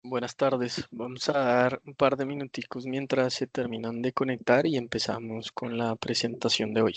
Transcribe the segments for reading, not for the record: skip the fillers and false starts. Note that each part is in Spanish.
Buenas tardes. Vamos a dar un par de minuticos mientras se terminan de conectar y empezamos con la presentación de hoy.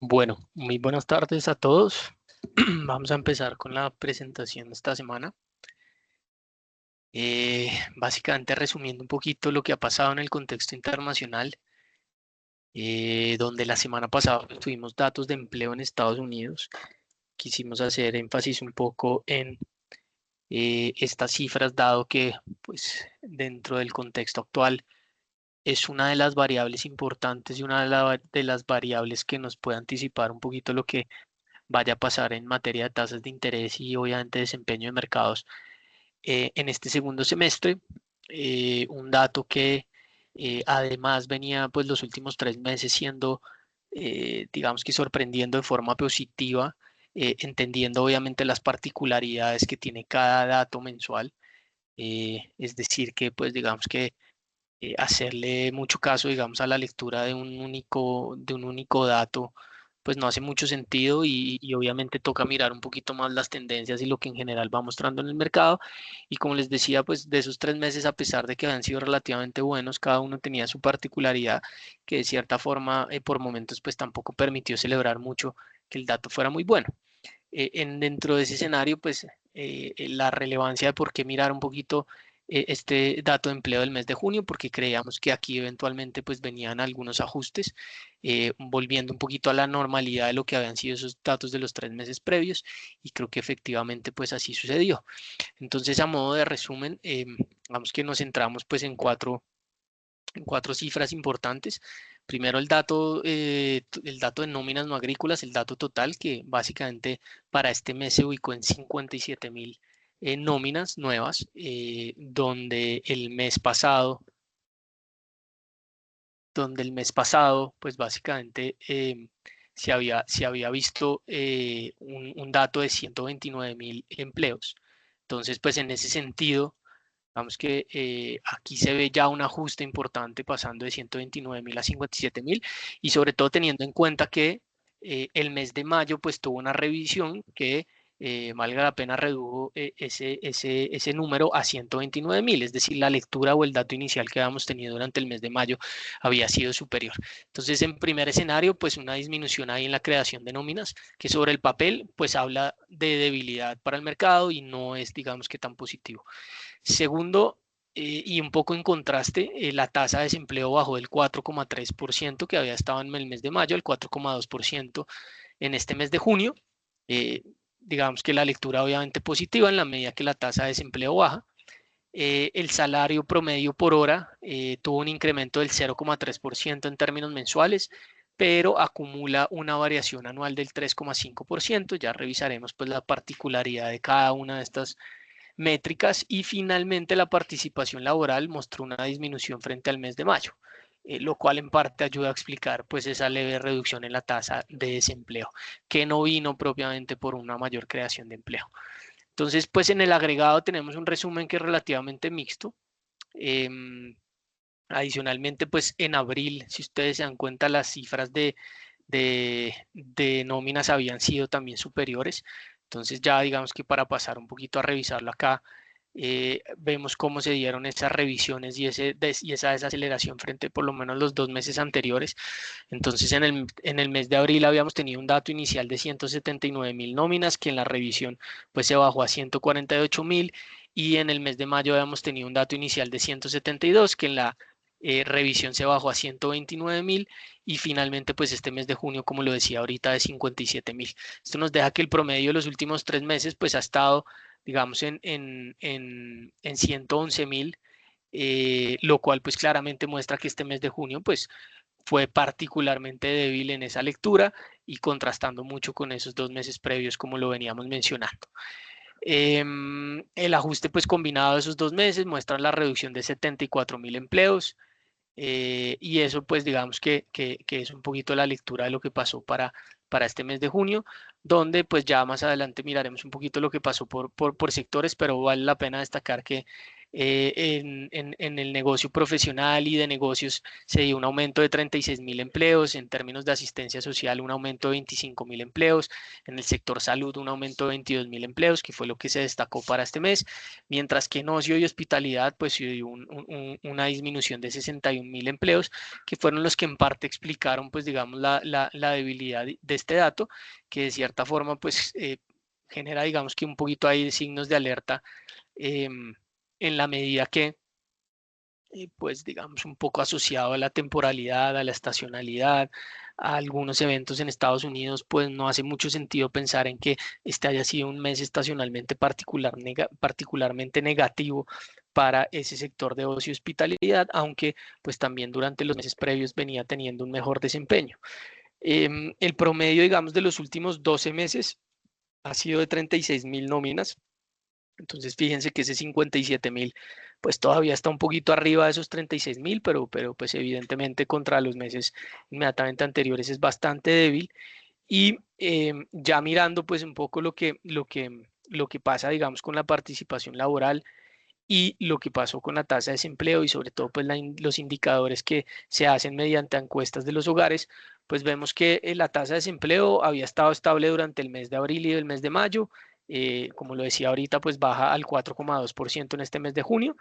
Bueno, muy buenas tardes a todos. Vamos a empezar con la presentación de esta semana. Básicamente resumiendo un poquito lo que ha pasado en el contexto internacional, donde la semana pasada tuvimos datos de empleo en Estados Unidos. Quisimos hacer énfasis un poco en estas cifras, dado que pues, dentro del contexto actual es una de las variables importantes y una de las variables que nos puede anticipar un poquito lo que vaya a pasar en materia de tasas de interés y obviamente desempeño de mercados en este segundo semestre. Un dato que además venía pues los últimos 3 meses siendo, digamos que sorprendiendo de forma positiva, entendiendo obviamente las particularidades que tiene cada dato mensual. Es decir, que pues digamos que hacerle mucho caso, digamos, a la lectura de un único dato pues no hace mucho sentido y obviamente toca mirar un poquito más las tendencias y lo que en general va mostrando en el mercado. Y como les decía, pues de esos 3 meses, a pesar de que habían sido relativamente buenos, cada uno tenía su particularidad que de cierta forma por momentos pues tampoco permitió celebrar mucho que el dato fuera muy bueno. Dentro de ese escenario, pues la relevancia de por qué mirar un poquito este dato de empleo del mes de junio, porque creíamos que aquí eventualmente pues venían algunos ajustes, volviendo un poquito a la normalidad de lo que habían sido esos datos de los 3 meses previos, y creo que efectivamente pues así sucedió. Entonces, a modo de resumen, vamos que nos centramos pues en cuatro cifras importantes. Primero el dato de nóminas no agrícolas, el dato total, que básicamente para este mes se ubicó en 57.000 nóminas nuevas, donde el mes pasado, pues básicamente se había visto un dato de 129.000 empleos. Entonces, pues en ese sentido, vamos que aquí se ve ya un ajuste importante pasando de 129.000 a 57.000 y sobre todo teniendo en cuenta que el mes de mayo pues tuvo una revisión que valga la pena redujo ese número a 129.000, es decir, la lectura o el dato inicial que habíamos tenido durante el mes de mayo había sido superior. Entonces, en primer escenario, pues una disminución ahí en la creación de nóminas que sobre el papel pues habla de debilidad para el mercado y no es, digamos que tan positivo. Segundo, y un poco en contraste, la tasa de desempleo bajó del 4,3% que había estado en el mes de mayo al 4,2% en este mes de junio. Eh, digamos que la lectura obviamente positiva en la medida que la tasa de desempleo baja. El salario promedio por hora tuvo un incremento del 0,3% en términos mensuales, pero acumula una variación anual del 3,5%. Ya revisaremos pues la particularidad de cada una de estas métricas y finalmente la participación laboral mostró una disminución frente al mes de mayo, lo cual en parte ayuda a explicar pues esa leve reducción en la tasa de desempleo, que no vino propiamente por una mayor creación de empleo. Entonces, pues en el agregado tenemos un resumen que es relativamente mixto. Adicionalmente, pues en abril, si ustedes se dan cuenta, las cifras de nóminas habían sido también superiores. Entonces ya digamos que para pasar un poquito a revisarlo acá, vemos cómo se dieron esas revisiones y esa desaceleración frente por lo menos los 2 meses anteriores. Entonces en el mes de abril habíamos tenido un dato inicial de 179.000 nóminas que en la revisión pues se bajó a 148.000 y en el mes de mayo habíamos tenido un dato inicial de 172 que en la revisión se bajó a 129.000 y finalmente pues este mes de junio, como lo decía ahorita, de 57.000. Esto nos deja que el promedio de los últimos 3 meses pues ha estado, digamos, en 111.000, lo cual pues claramente muestra que este mes de junio pues fue particularmente débil en esa lectura y contrastando mucho con esos 2 meses previos como lo veníamos mencionando. El ajuste pues combinado de esos 2 meses muestra la reducción de 74.000 empleos, y eso pues digamos que es un poquito la lectura de lo que pasó para este mes de junio, donde pues ya más adelante miraremos un poquito lo que pasó por sectores, pero vale la pena destacar que en el negocio profesional y de negocios se dio un aumento de 36.000 empleos, en términos de asistencia social un aumento de 25.000 empleos, en el sector salud un aumento de 22.000 empleos, que fue lo que se destacó para este mes, mientras que en ocio y hospitalidad pues se dio una disminución de 61.000 empleos, que fueron los que en parte explicaron pues digamos la debilidad de este dato, que de cierta forma pues genera digamos que un poquito ahí de signos de alerta, en la medida que pues digamos un poco asociado a la temporalidad, a la estacionalidad, a algunos eventos en Estados Unidos, pues no hace mucho sentido pensar en que este haya sido un mes estacionalmente particularmente negativo para ese sector de ocio y hospitalidad, aunque pues también durante los meses previos venía teniendo un mejor desempeño. El promedio, digamos, de los últimos 12 meses ha sido de 36.000 nóminas. Entonces, fíjense que ese 57.000, pues todavía está un poquito arriba de esos 36.000, pero pues evidentemente contra los meses inmediatamente anteriores es bastante débil. Y ya mirando pues un poco lo que pasa, digamos, con la participación laboral y lo que pasó con la tasa de desempleo y sobre todo pues los indicadores que se hacen mediante encuestas de los hogares, pues vemos que la tasa de desempleo había estado estable durante el mes de abril y el mes de mayo. Como lo decía ahorita, pues baja al 4,2% en este mes de junio,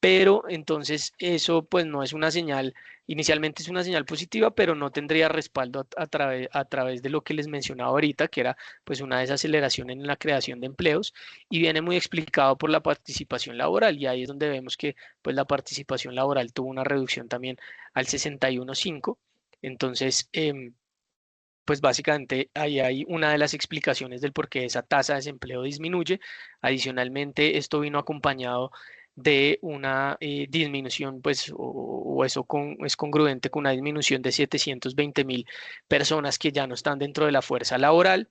pero entonces eso pues no es una señal, inicialmente es una señal positiva, pero no tendría respaldo a través de lo que les mencionaba ahorita, que era pues una desaceleración en la creación de empleos, y viene muy explicado por la participación laboral, y ahí es donde vemos que pues la participación laboral tuvo una reducción también al 61,5. Entonces, pues básicamente ahí hay una de las explicaciones del por qué esa tasa de desempleo disminuye. Adicionalmente, esto vino acompañado de una disminución, pues, o eso es congruente con una disminución de 720.000 personas que ya no están dentro de la fuerza laboral.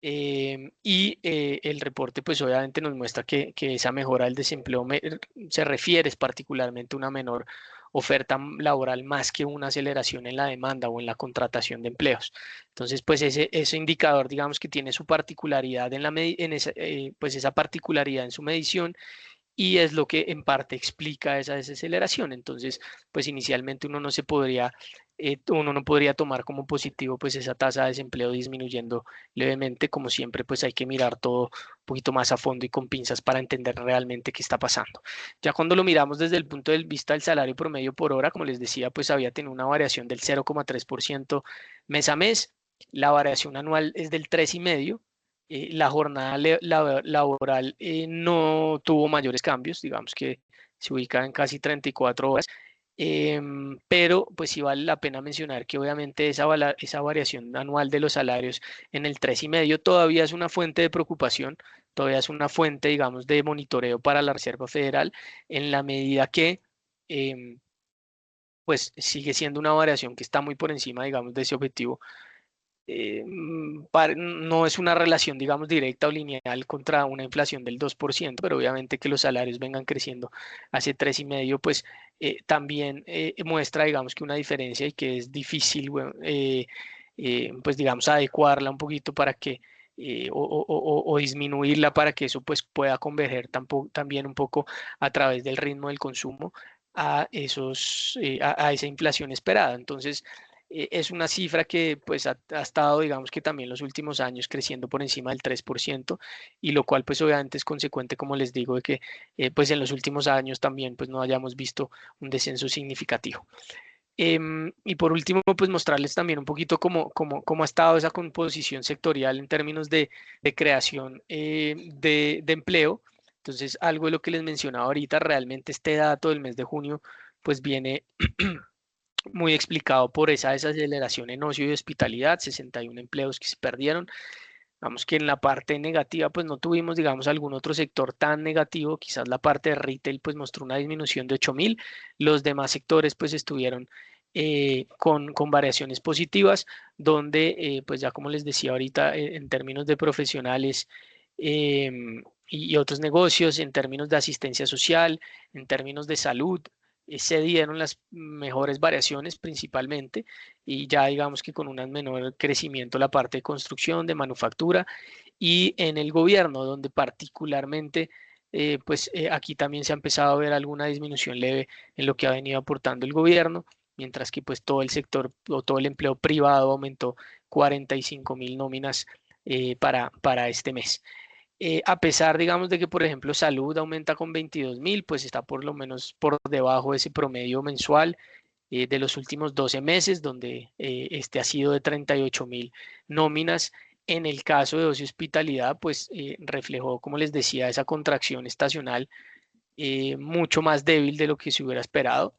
Y el reporte, pues obviamente nos muestra que esa mejora del desempleo se refiere particularmente a una menor oferta laboral más que una aceleración en la demanda o en la contratación de empleos. Entonces, pues ese indicador, digamos que tiene su particularidad en esa, pues esa particularidad en su medición y es lo que en parte explica esa desaceleración. Entonces, pues inicialmente uno no podría tomar como positivo pues esa tasa de desempleo disminuyendo levemente. Como siempre, pues hay que mirar todo un poquito más a fondo y con pinzas para entender realmente qué está pasando. Ya cuando lo miramos desde el punto de vista del salario promedio por hora, como les decía, pues había tenido una variación del 0,3% mes a mes. La variación anual es del 3,5%. La jornada laboral no tuvo mayores cambios, digamos que se ubica en casi 34 horas, pero pues sí vale la pena mencionar que obviamente esa variación anual de los salarios en el 3,5 todavía es una fuente de preocupación, todavía es una fuente, digamos, de monitoreo para la Reserva Federal, en la medida que em, pues sigue siendo una variación que está muy por encima, digamos, de ese objetivo. No es una relación, digamos, directa o lineal contra una inflación del 2%, pero obviamente que los salarios vengan creciendo hace 3,5, pues también muestra, digamos, que una diferencia y que es difícil, bueno, pues, digamos, adecuarla un poquito para que, o disminuirla para que eso, pues, pueda converger también un poco a través del ritmo del consumo a a esa inflación esperada. Entonces, es una cifra que pues ha estado, digamos que también los últimos años creciendo por encima del 3% y lo cual pues obviamente es consecuente, como les digo, de que pues en los últimos años también pues no hayamos visto un descenso significativo. Y por último, pues mostrarles también un poquito cómo ha estado esa composición sectorial en términos de creación de empleo. Entonces, algo de lo que les mencionaba ahorita, realmente este dato del mes de junio pues viene muy explicado por esa desaceleración en ocio y hospitalidad, 61 empleos que se perdieron. Vamos que en la parte negativa, pues no tuvimos, digamos, algún otro sector tan negativo. Quizás la parte de retail, pues mostró una disminución de 8.000. Los demás sectores, pues estuvieron con variaciones positivas, donde, pues ya como les decía ahorita, en términos de profesionales y otros negocios, en términos de asistencia social, en términos de salud, se dieron las mejores variaciones principalmente y ya digamos que con un menor crecimiento la parte de construcción, de manufactura y en el gobierno, donde particularmente, pues aquí también se ha empezado a ver alguna disminución leve en lo que ha venido aportando el gobierno, mientras que pues todo el sector o todo el empleo privado aumentó 45.000 nóminas para este mes. A pesar, digamos, de que, por ejemplo, salud aumenta con 22.000, pues está por lo menos por debajo de ese promedio mensual de los últimos 12 meses, donde este ha sido de 38.000 nóminas. En el caso de ocio y hospitalidad, pues reflejó, como les decía, esa contracción estacional mucho más débil de lo que se hubiera esperado.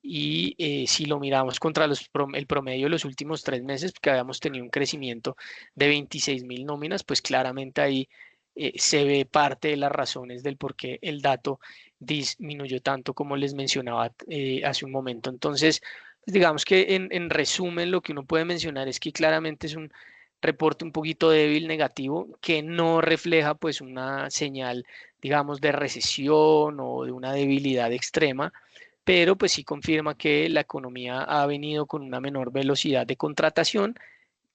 Y si lo miramos contra el promedio de los últimos 3 meses, que habíamos tenido un crecimiento de 26.000 nóminas, pues claramente ahí se ve parte de las razones del por qué el dato disminuyó tanto como les mencionaba hace un momento. Entonces, pues digamos que en resumen lo que uno puede mencionar es que claramente es un reporte un poquito débil, negativo, que no refleja pues una señal, digamos, de recesión o de una debilidad extrema, pero pues sí confirma que la economía ha venido con una menor velocidad de contratación,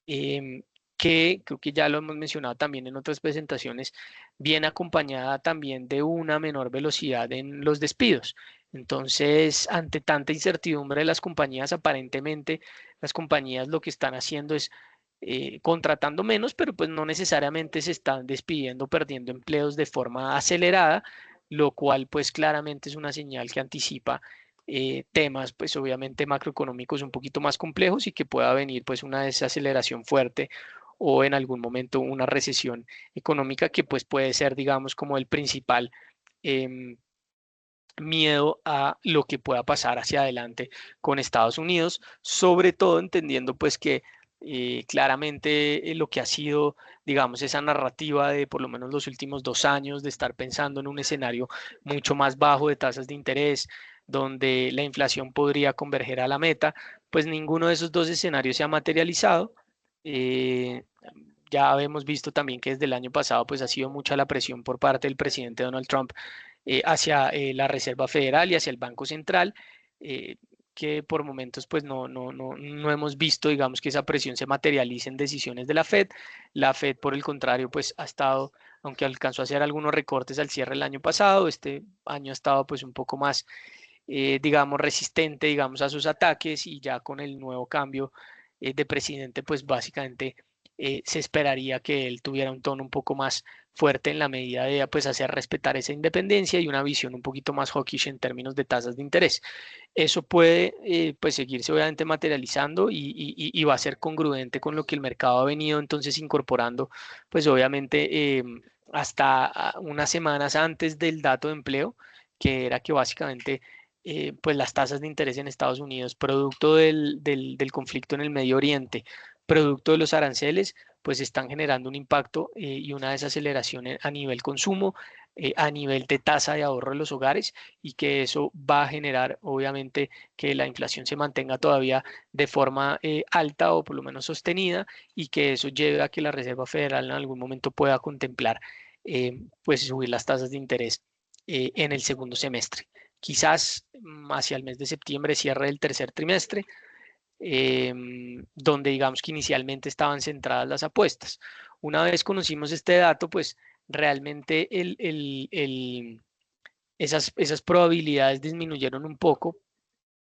em, que creo que ya lo hemos mencionado también en otras presentaciones, viene acompañada también de una menor velocidad en los despidos. Entonces, ante tanta incertidumbre de las compañías, aparentemente las compañías lo que están haciendo es contratando menos, pero pues no necesariamente se están despidiendo, perdiendo empleos de forma acelerada, lo cual pues claramente es una señal que anticipa temas pues obviamente macroeconómicos un poquito más complejos y que pueda venir pues una desaceleración fuerte o en algún momento una recesión económica que pues puede ser digamos como el principal em, miedo a lo que pueda pasar hacia adelante con Estados Unidos, sobre todo entendiendo pues que claramente lo que ha sido, digamos, esa narrativa de por lo menos los últimos 2 años de estar pensando en un escenario mucho más bajo de tasas de interés, donde la inflación podría converger a la meta, pues ninguno de esos dos escenarios se ha materializado. Eh, ya hemos visto también que desde el año pasado pues ha sido mucha la presión por parte del presidente Donald Trump hacia la Reserva Federal y hacia el Banco Central, eh, que por momentos pues no hemos visto, digamos, que esa presión se materialice en decisiones de la Fed. La Fed, por el contrario, pues ha estado, aunque alcanzó a hacer algunos recortes al cierre del año pasado, este año ha estado pues un poco más, digamos, resistente, digamos, a sus ataques y ya con el nuevo cambio de presidente, pues básicamente se esperaría que él tuviera un tono un poco más fuerte en la medida de pues hacer respetar esa independencia y una visión un poquito más hawkish en términos de tasas de interés. Eso puede pues seguirse obviamente materializando y va a ser congruente con lo que el mercado ha venido entonces incorporando, pues obviamente hasta unas semanas antes del dato de empleo, que era que básicamente pues las tasas de interés en Estados Unidos, producto del conflicto en el Medio Oriente, producto de los aranceles, pues están generando un impacto y una desaceleración a nivel consumo, a nivel de tasa de ahorro de los hogares y que eso va a generar obviamente que la inflación se mantenga todavía de forma alta o por lo menos sostenida y que eso lleve a que la Reserva Federal en algún momento pueda contemplar pues subir las tasas de interés en el segundo semestre. Quizás hacia el mes de septiembre, cierre del tercer trimestre, donde digamos que inicialmente estaban centradas las apuestas. Una vez conocimos este dato, pues realmente esas probabilidades disminuyeron un poco,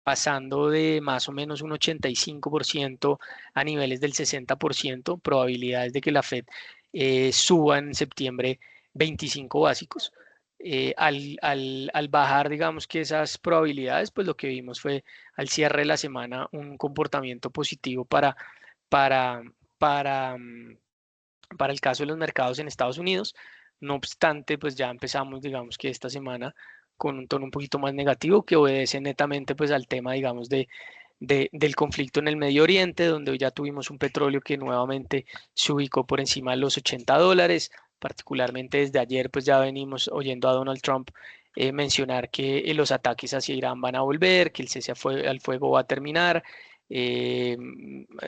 pasando de más o menos un 85% a niveles del 60%, probabilidades de que la Fed suba en septiembre 25 básicos. Al bajar, digamos que esas probabilidades, pues lo que vimos fue al cierre de la semana un comportamiento positivo para, para, mm, para el caso de los mercados en Estados Unidos. No obstante, pues ya empezamos, digamos que esta semana con un tono un poquito más negativo que obedece netamente pues al tema, digamos, del conflicto en el Medio Oriente, donde hoy ya tuvimos un petróleo que nuevamente se ubicó por encima de los $80, particularmente desde ayer pues ya venimos oyendo a Donald Trump mencionar que los ataques hacia Irán van a volver, que el cese al fuego va a terminar. Eh,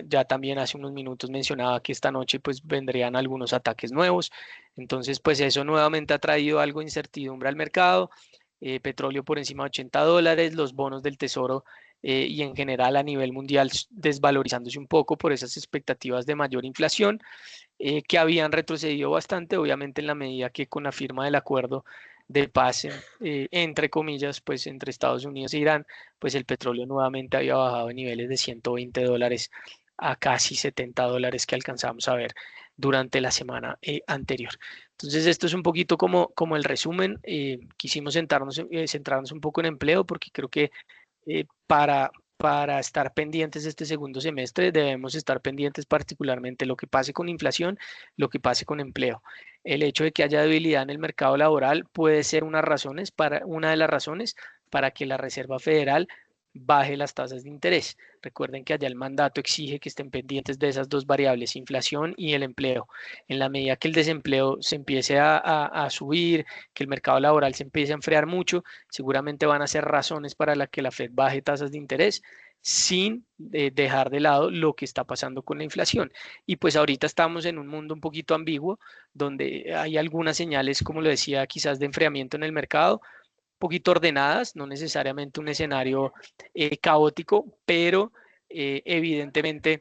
ya también hace unos minutos mencionaba que esta noche pues vendrían algunos ataques nuevos. Entonces pues eso nuevamente ha traído algo de incertidumbre al mercado. Petróleo por encima de $80, los bonos del tesoro y en general a nivel mundial desvalorizándose un poco por esas expectativas de mayor inflación que habían retrocedido bastante, obviamente en la medida que con la firma del acuerdo de paz, entre comillas, pues entre Estados Unidos e Irán, pues el petróleo nuevamente había bajado a niveles de $120 a casi $70 que alcanzamos a ver durante la semana anterior. Entonces, esto es un poquito como el resumen. Quisimos centrarnos un poco en empleo porque creo que para estar pendientes de este segundo semestre debemos estar pendientes particularmente lo que pase con inflación, lo que pase con empleo. El hecho de que haya debilidad en el mercado laboral puede ser una de las razones para que la Reserva Federal baje las tasas de interés. Recuerden que allá el mandato exige que estén pendientes de esas dos variables, inflación y el empleo. En la medida que el desempleo se empiece a subir, que el mercado laboral se empiece a enfriar mucho, seguramente van a ser razones para las que la Fed baje tasas de interés sin dejar de lado lo que está pasando con la inflación. Y pues ahorita estamos en un mundo un poquito ambiguo, donde hay algunas señales, como lo decía, quizás de enfriamiento en el mercado, un poquito ordenadas, no necesariamente un escenario caótico, pero evidentemente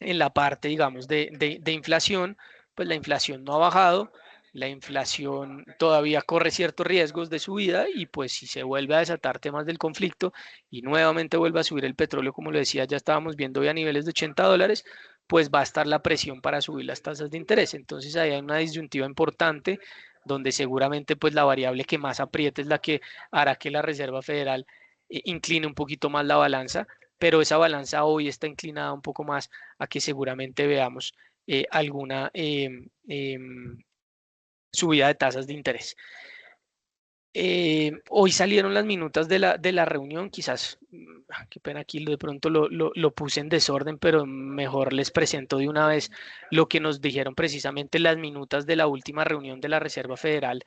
en la parte, digamos, de inflación, pues la inflación no ha bajado, la inflación todavía corre ciertos riesgos de subida y pues si se vuelve a desatar temas del conflicto y nuevamente vuelve a subir el petróleo, como lo decía, ya estábamos viendo hoy a niveles de $80, pues va a estar la presión para subir las tasas de interés. Entonces ahí hay una disyuntiva importante donde seguramente pues la variable que más apriete es la que hará que la Reserva Federal incline un poquito más la balanza, pero esa balanza hoy está inclinada un poco más a que seguramente veamos alguna subida de tasas de interés. Hoy salieron las minutas de la reunión, quizás, qué pena aquí de pronto lo puse en desorden, pero mejor les presento de una vez lo que nos dijeron precisamente las minutas de la última reunión de la Reserva Federal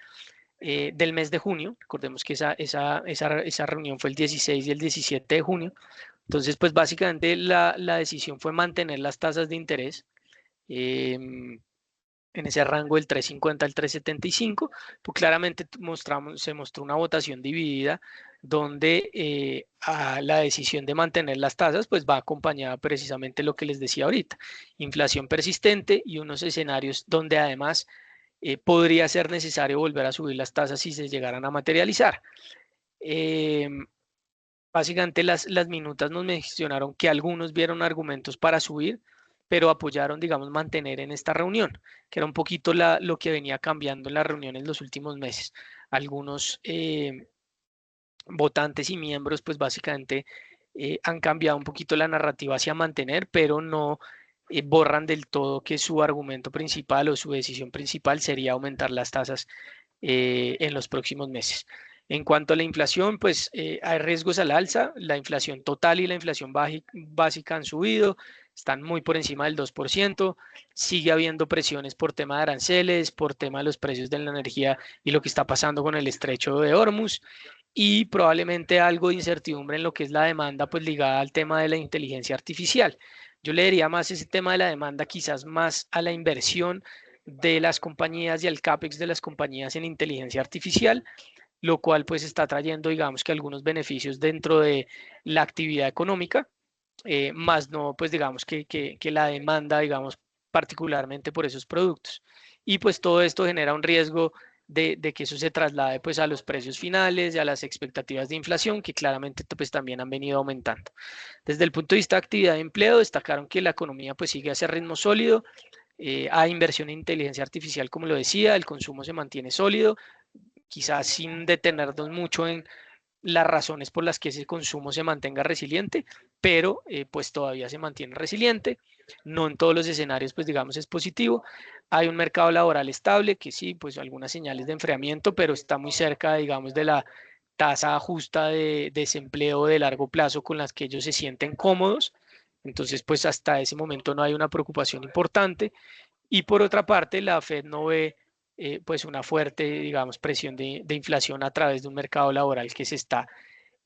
del mes de junio. Recordemos que esa reunión fue el 16 y el 17 de junio. Entonces, pues básicamente la decisión fue mantener las tasas de interés. En ese rango del 3.50 al 3.75, pues claramente se mostró una votación dividida donde a la decisión de mantener las tasas pues va acompañada precisamente lo que les decía ahorita, inflación persistente y unos escenarios donde además podría ser necesario volver a subir las tasas si se llegaran a materializar. Básicamente las minutas nos mencionaron que algunos vieron argumentos para subir, pero apoyaron, digamos, mantener en esta reunión, que era un poquito lo que venía cambiando en las reuniones los últimos meses. Algunos votantes y miembros, pues básicamente han cambiado un poquito la narrativa hacia mantener, pero no borran del todo que su argumento principal o su decisión principal sería aumentar las tasas en los próximos meses. En cuanto a la inflación, pues hay riesgos al alza. La inflación total y la inflación básica han subido, están muy por encima del 2%. Sigue habiendo presiones por tema de aranceles, por tema de los precios de la energía y lo que está pasando con el estrecho de Hormuz. Y probablemente algo de incertidumbre en lo que es la demanda, pues ligada al tema de la inteligencia artificial. Yo le diría más ese tema de la demanda, quizás más a la inversión de las compañías y al CAPEX de las compañías en inteligencia artificial, lo cual pues está trayendo, digamos que algunos beneficios dentro de la actividad económica, más no pues digamos que la demanda, digamos, particularmente por esos productos. Y pues todo esto genera un riesgo de que eso se traslade pues a los precios finales y a las expectativas de inflación que claramente pues también han venido aumentando. Desde el punto de vista de actividad de empleo, destacaron que la economía pues sigue a ese ritmo sólido, hay inversión en inteligencia artificial, como lo decía, el consumo se mantiene sólido, quizás sin detenernos mucho en las razones por las que ese consumo se mantenga resiliente, pero pues todavía se mantiene resiliente. No en todos los escenarios, pues digamos, es positivo. Hay un mercado laboral estable, que sí, pues algunas señales de enfriamiento, pero está muy cerca, digamos, de la tasa justa de desempleo de largo plazo con las que ellos se sienten cómodos. Entonces, pues hasta ese momento no hay una preocupación importante. Y por otra parte, la Fed no ve pues una fuerte, digamos, presión de inflación a través de un mercado laboral que se está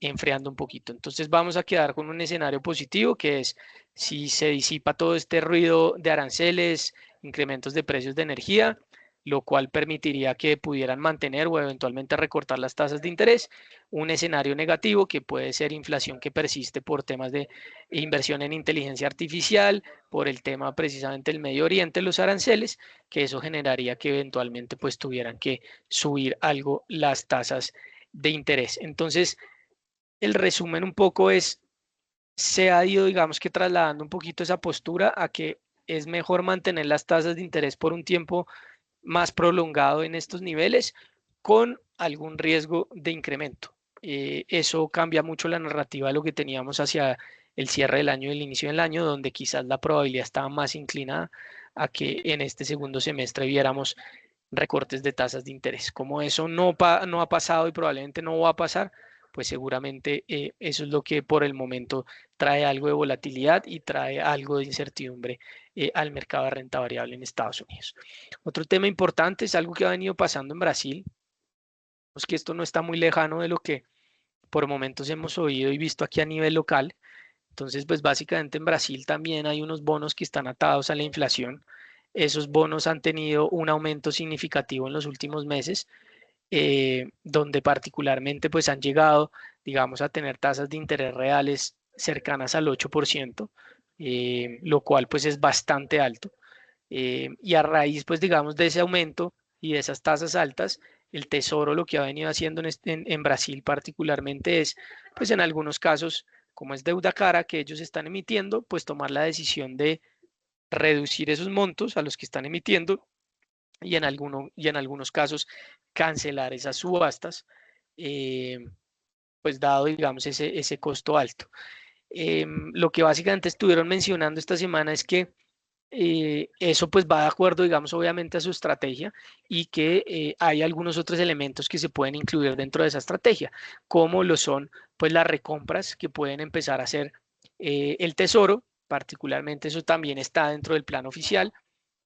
enfriando un poquito. Entonces vamos a quedar con un escenario positivo que es si se disipa todo este ruido de aranceles, incrementos de precios de energía, lo cual permitiría que pudieran mantener o eventualmente recortar las tasas de interés. Un escenario negativo que puede ser inflación que persiste por temas de inversión en inteligencia artificial, por el tema precisamente del Medio Oriente, los aranceles, que eso generaría que eventualmente pues tuvieran que subir algo las tasas de interés. Entonces, el resumen un poco es, se ha ido, digamos que trasladando un poquito esa postura a que es mejor mantener las tasas de interés por un tiempo más prolongado en estos niveles con algún riesgo de incremento. Eso cambia mucho la narrativa de lo que teníamos hacia el cierre del año y el inicio del año, donde quizás la probabilidad estaba más inclinada a que en este segundo semestre viéramos recortes de tasas de interés. Como eso no ha pasado y probablemente no va a pasar, pues seguramente eso es lo que por el momento trae algo de volatilidad y trae algo de incertidumbre al mercado de renta variable en Estados Unidos. Otro tema importante es algo que ha venido pasando en Brasil, pues que esto no está muy lejano de lo que por momentos hemos oído y visto aquí a nivel local. Entonces, pues básicamente en Brasil también hay unos bonos que están atados a la inflación. Esos bonos han tenido un aumento significativo en los últimos meses, donde particularmente pues han llegado, digamos, a tener tasas de interés reales cercanas al 8%, lo cual pues es bastante alto. Y a raíz pues digamos de ese aumento, y de esas tasas altas, el Tesoro lo que ha venido haciendo en Brasil particularmente es, pues en algunos casos, como es deuda cara que ellos están emitiendo, pues tomar la decisión de reducir esos montos a los que están emitiendo y en algunos casos cancelar esas subastas, eh, pues dado, digamos, ese costo alto. Lo que básicamente estuvieron mencionando esta semana es que eso pues va de acuerdo, digamos, obviamente a su estrategia y que hay algunos otros elementos que se pueden incluir dentro de esa estrategia, como lo son pues las recompras que pueden empezar a hacer el Tesoro, particularmente eso también está dentro del plan oficial,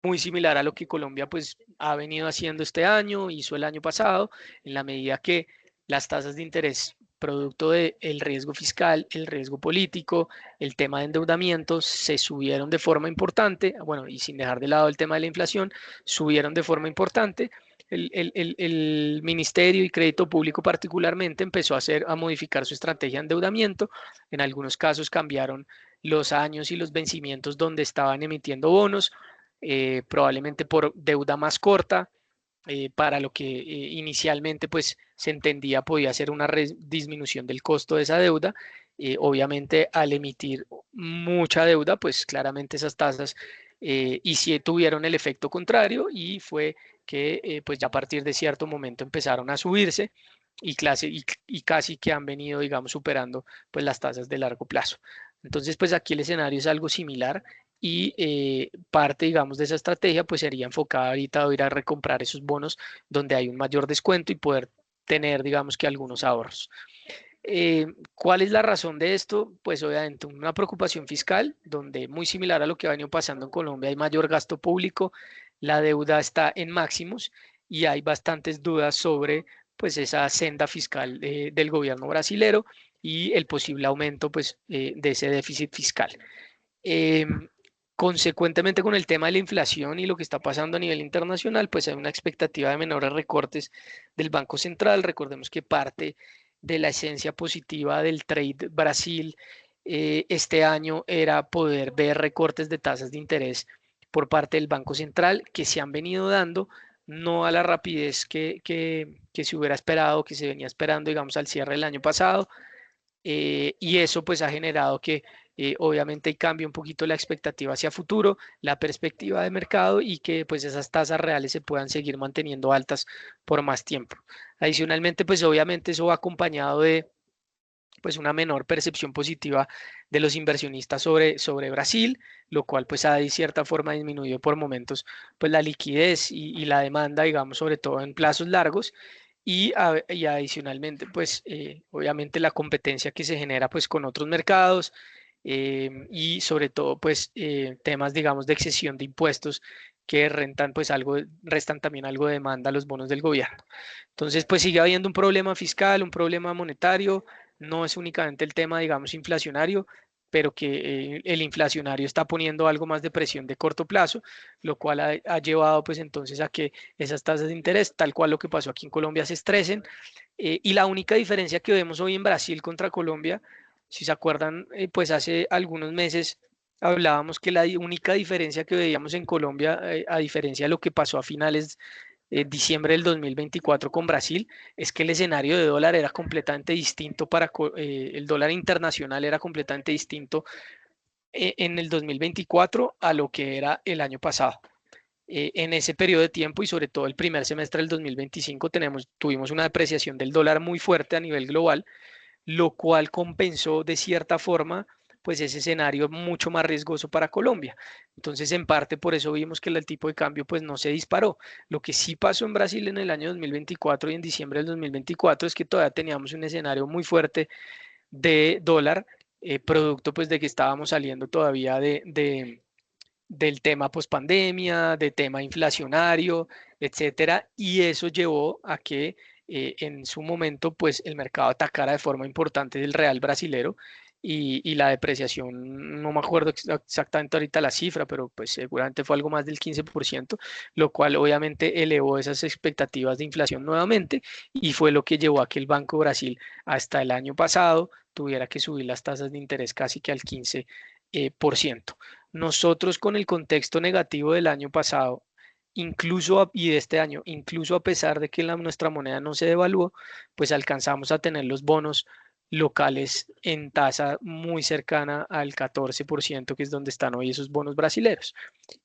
muy similar a lo que Colombia pues ha venido haciendo este año, hizo el año pasado, en la medida que las tasas de interés producto del riesgo fiscal, el riesgo político, el tema de endeudamiento se subieron de forma importante, bueno, y sin dejar de lado el tema de la inflación, subieron de forma importante. El Ministerio y Crédito Público particularmente empezó a modificar su estrategia de endeudamiento. En algunos casos cambiaron los años y los vencimientos donde estaban emitiendo bonos, probablemente por deuda más corta, para lo que inicialmente pues se entendía podía ser una disminución del costo de esa deuda. Obviamente al emitir mucha deuda, pues claramente esas tasas y sí tuvieron el efecto contrario y fue que pues ya a partir de cierto momento empezaron a subirse y casi que han venido, digamos, superando pues las tasas de largo plazo. Entonces, pues aquí el escenario es algo similar y parte, digamos, de esa estrategia pues sería enfocada ahorita a ir a recomprar esos bonos donde hay un mayor descuento y poder tener, digamos, que algunos ahorros. ¿Cuál es la razón de esto? Pues obviamente una preocupación fiscal, donde muy similar a lo que ha venido pasando en Colombia, hay mayor gasto público, la deuda está en máximos y hay bastantes dudas sobre pues esa senda fiscal del gobierno brasilero y el posible aumento pues de ese déficit fiscal. Em, Consecuentemente, con el tema de la inflación y lo que está pasando a nivel internacional, pues hay una expectativa de menores recortes del Banco Central. Recordemos que parte de la esencia positiva del trade Brasil este año era poder ver recortes de tasas de interés por parte del Banco Central que se han venido dando, no a la rapidez que se hubiera esperado, que se venía esperando, digamos, al cierre del año pasado, y eso pues ha generado que obviamente cambie un poquito la expectativa hacia futuro, la perspectiva de mercado y que pues esas tasas reales se puedan seguir manteniendo altas por más tiempo. Adicionalmente, pues obviamente eso va acompañado de pues una menor percepción positiva de los inversionistas sobre Brasil, lo cual pues ha de cierta forma disminuido por momentos pues la liquidez y la demanda, digamos, sobre todo en plazos largos. Y adicionalmente, pues obviamente la competencia que se genera pues con otros mercados y sobre todo pues temas, digamos, de excesión de impuestos que rentan pues algo, restan también algo de demanda a los bonos del gobierno. Entonces, pues sigue habiendo un problema fiscal, un problema monetario, no es únicamente el tema, digamos, inflacionario, pero que el inflacionario está poniendo algo más de presión de corto plazo, lo cual ha llevado pues entonces a que esas tasas de interés, tal cual lo que pasó aquí en Colombia, se estresen. Y la única diferencia que vemos hoy en Brasil contra Colombia, si se acuerdan, pues hace algunos meses hablábamos que la única diferencia que veíamos en Colombia, a diferencia de lo que pasó a finales diciembre del 2024 con Brasil, es que el escenario de dólar era completamente distinto el dólar internacional era completamente distinto en el 2024 a lo que era el año pasado. En ese periodo de tiempo y sobre todo el primer semestre del 2025 tuvimos una depreciación del dólar muy fuerte a nivel global, lo cual compensó de cierta forma pues ese escenario mucho más riesgoso para Colombia. Entonces, en parte por eso vimos que el tipo de cambio pues no se disparó. Lo que sí pasó en Brasil en el año 2024 y en diciembre del 2024 es que todavía teníamos un escenario muy fuerte de dólar, producto pues de que estábamos saliendo todavía del tema pospandemia, de tema inflacionario, etcétera, y eso llevó a que en su momento pues el mercado atacara de forma importante del real brasilero y la depreciación, no me acuerdo exactamente ahorita la cifra, pero pues seguramente fue algo más del 15%, lo cual obviamente elevó esas expectativas de inflación nuevamente y fue lo que llevó a que el Banco Brasil hasta el año pasado tuviera que subir las tasas de interés casi que al 15%. Nosotros con el contexto negativo del año pasado y de este año, incluso a pesar de que nuestra moneda no se devaluó, pues alcanzamos a tener los bonos locales en tasa muy cercana al 14%, que es donde están hoy esos bonos brasileños.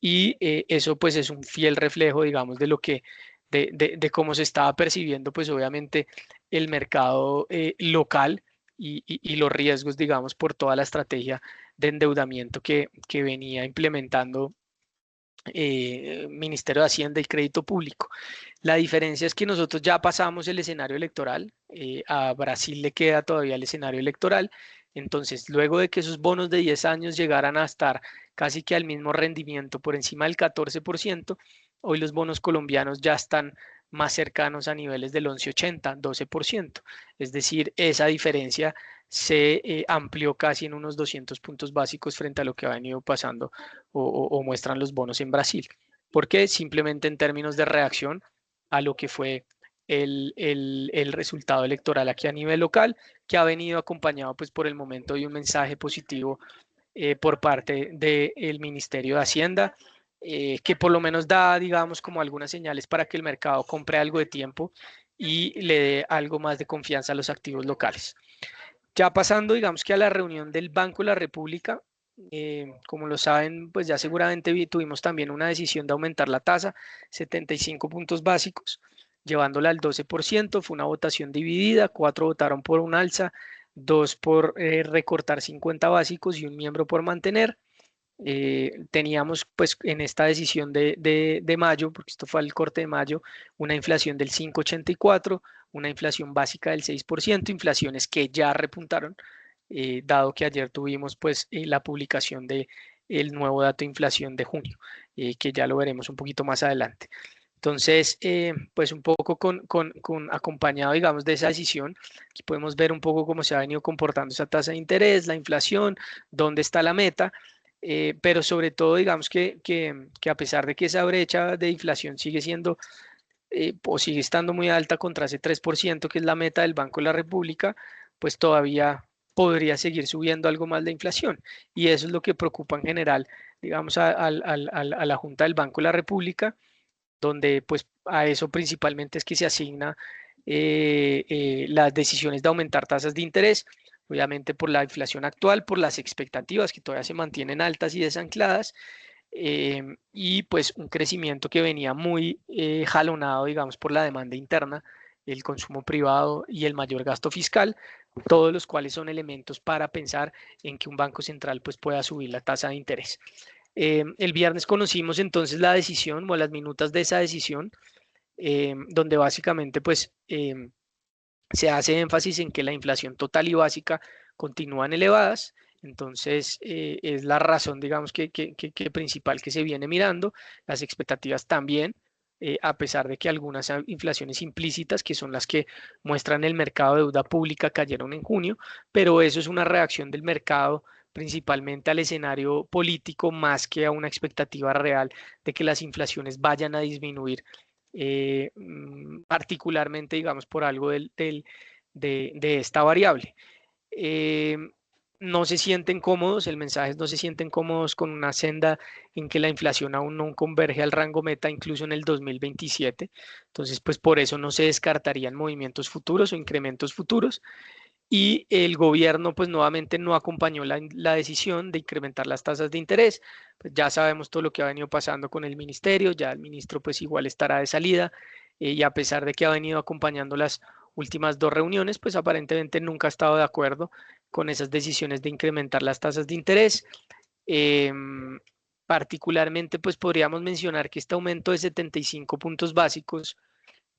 Y eso pues es un fiel reflejo, digamos, de lo que, de cómo se estaba percibiendo, pues obviamente el mercado local y los riesgos, digamos, por toda la estrategia de endeudamiento que venía implementando Ministerio de Hacienda y Crédito Público. La diferencia es que nosotros ya pasamos el escenario electoral, a Brasil le queda todavía el escenario electoral, entonces luego de que esos bonos de 10 años llegaran a estar casi que al mismo rendimiento, por encima del 14%, hoy los bonos colombianos ya están más cercanos a niveles del 11,80, 12%. Es decir, esa diferencia se amplió casi en unos 200 puntos básicos frente a lo que ha venido pasando o muestran los bonos en Brasil. ¿Por qué? Simplemente en términos de reacción a lo que fue el resultado electoral aquí a nivel local, que ha venido acompañado pues por el momento de un mensaje positivo por parte del Ministerio de Hacienda, que por lo menos da, digamos, como algunas señales para que el mercado compre algo de tiempo y le dé algo más de confianza a los activos locales. Ya pasando, digamos que a la reunión del Banco de la República, como lo saben, pues ya seguramente tuvimos también una decisión de aumentar la tasa, 75 puntos básicos, llevándola al 12%. Fue una votación dividida, 4 votaron por un alza, 2 por recortar 50 básicos y un miembro por mantener. Teníamos pues en esta decisión de mayo, porque esto fue el corte de mayo, una inflación del 5,84, una inflación básica del 6%, inflaciones que ya repuntaron, dado que ayer tuvimos pues la publicación de el nuevo dato de inflación de junio, que ya lo veremos un poquito más adelante. Entonces, pues un poco con acompañado, digamos, de esa decisión, aquí podemos ver un poco cómo se ha venido comportando esa tasa de interés, la inflación, dónde está la meta, pero sobre todo, digamos que a pesar de que esa brecha de inflación sigue siendo o sigue estando muy alta contra ese 3% que es la meta del Banco de la República, pues todavía podría seguir subiendo algo más la inflación. Y eso es lo que preocupa en general, digamos, a la Junta del Banco de la República, donde pues a eso principalmente es que se asigna las decisiones de aumentar tasas de interés, obviamente por la inflación actual, por las expectativas que todavía se mantienen altas y desancladas, y pues un crecimiento que venía muy jalonado, digamos, por la demanda interna, el consumo privado y el mayor gasto fiscal, todos los cuales son elementos para pensar en que un banco central pues pueda subir la tasa de interés. El viernes conocimos entonces la decisión o las minutas de esa decisión, donde básicamente pues se hace énfasis en que la inflación total y básica continúan elevadas. Entonces, es la razón, digamos, que principal que se viene mirando. Las expectativas también, a pesar de que algunas inflaciones implícitas, que son las que muestran el mercado de deuda pública, cayeron en junio, pero eso es una reacción del mercado principalmente al escenario político más que a una expectativa real de que las inflaciones vayan a disminuir, particularmente, digamos, por algo de esta variable. Eh, no se sienten cómodos, el mensaje es no se sienten cómodos con una senda en que la inflación aún no converge al rango meta incluso en el 2027. Entonces, pues por eso no se descartarían movimientos futuros o incrementos futuros. Y el gobierno, pues nuevamente no acompañó la decisión de incrementar las tasas de interés. Pues ya sabemos todo lo que ha venido pasando con el ministerio, ya el ministro pues igual estará de salida, y a pesar de que ha venido acompañando las últimas dos reuniones, pues aparentemente nunca ha estado de acuerdo con esas decisiones de incrementar las tasas de interés. Particularmente, pues podríamos mencionar que este aumento de 75 puntos básicos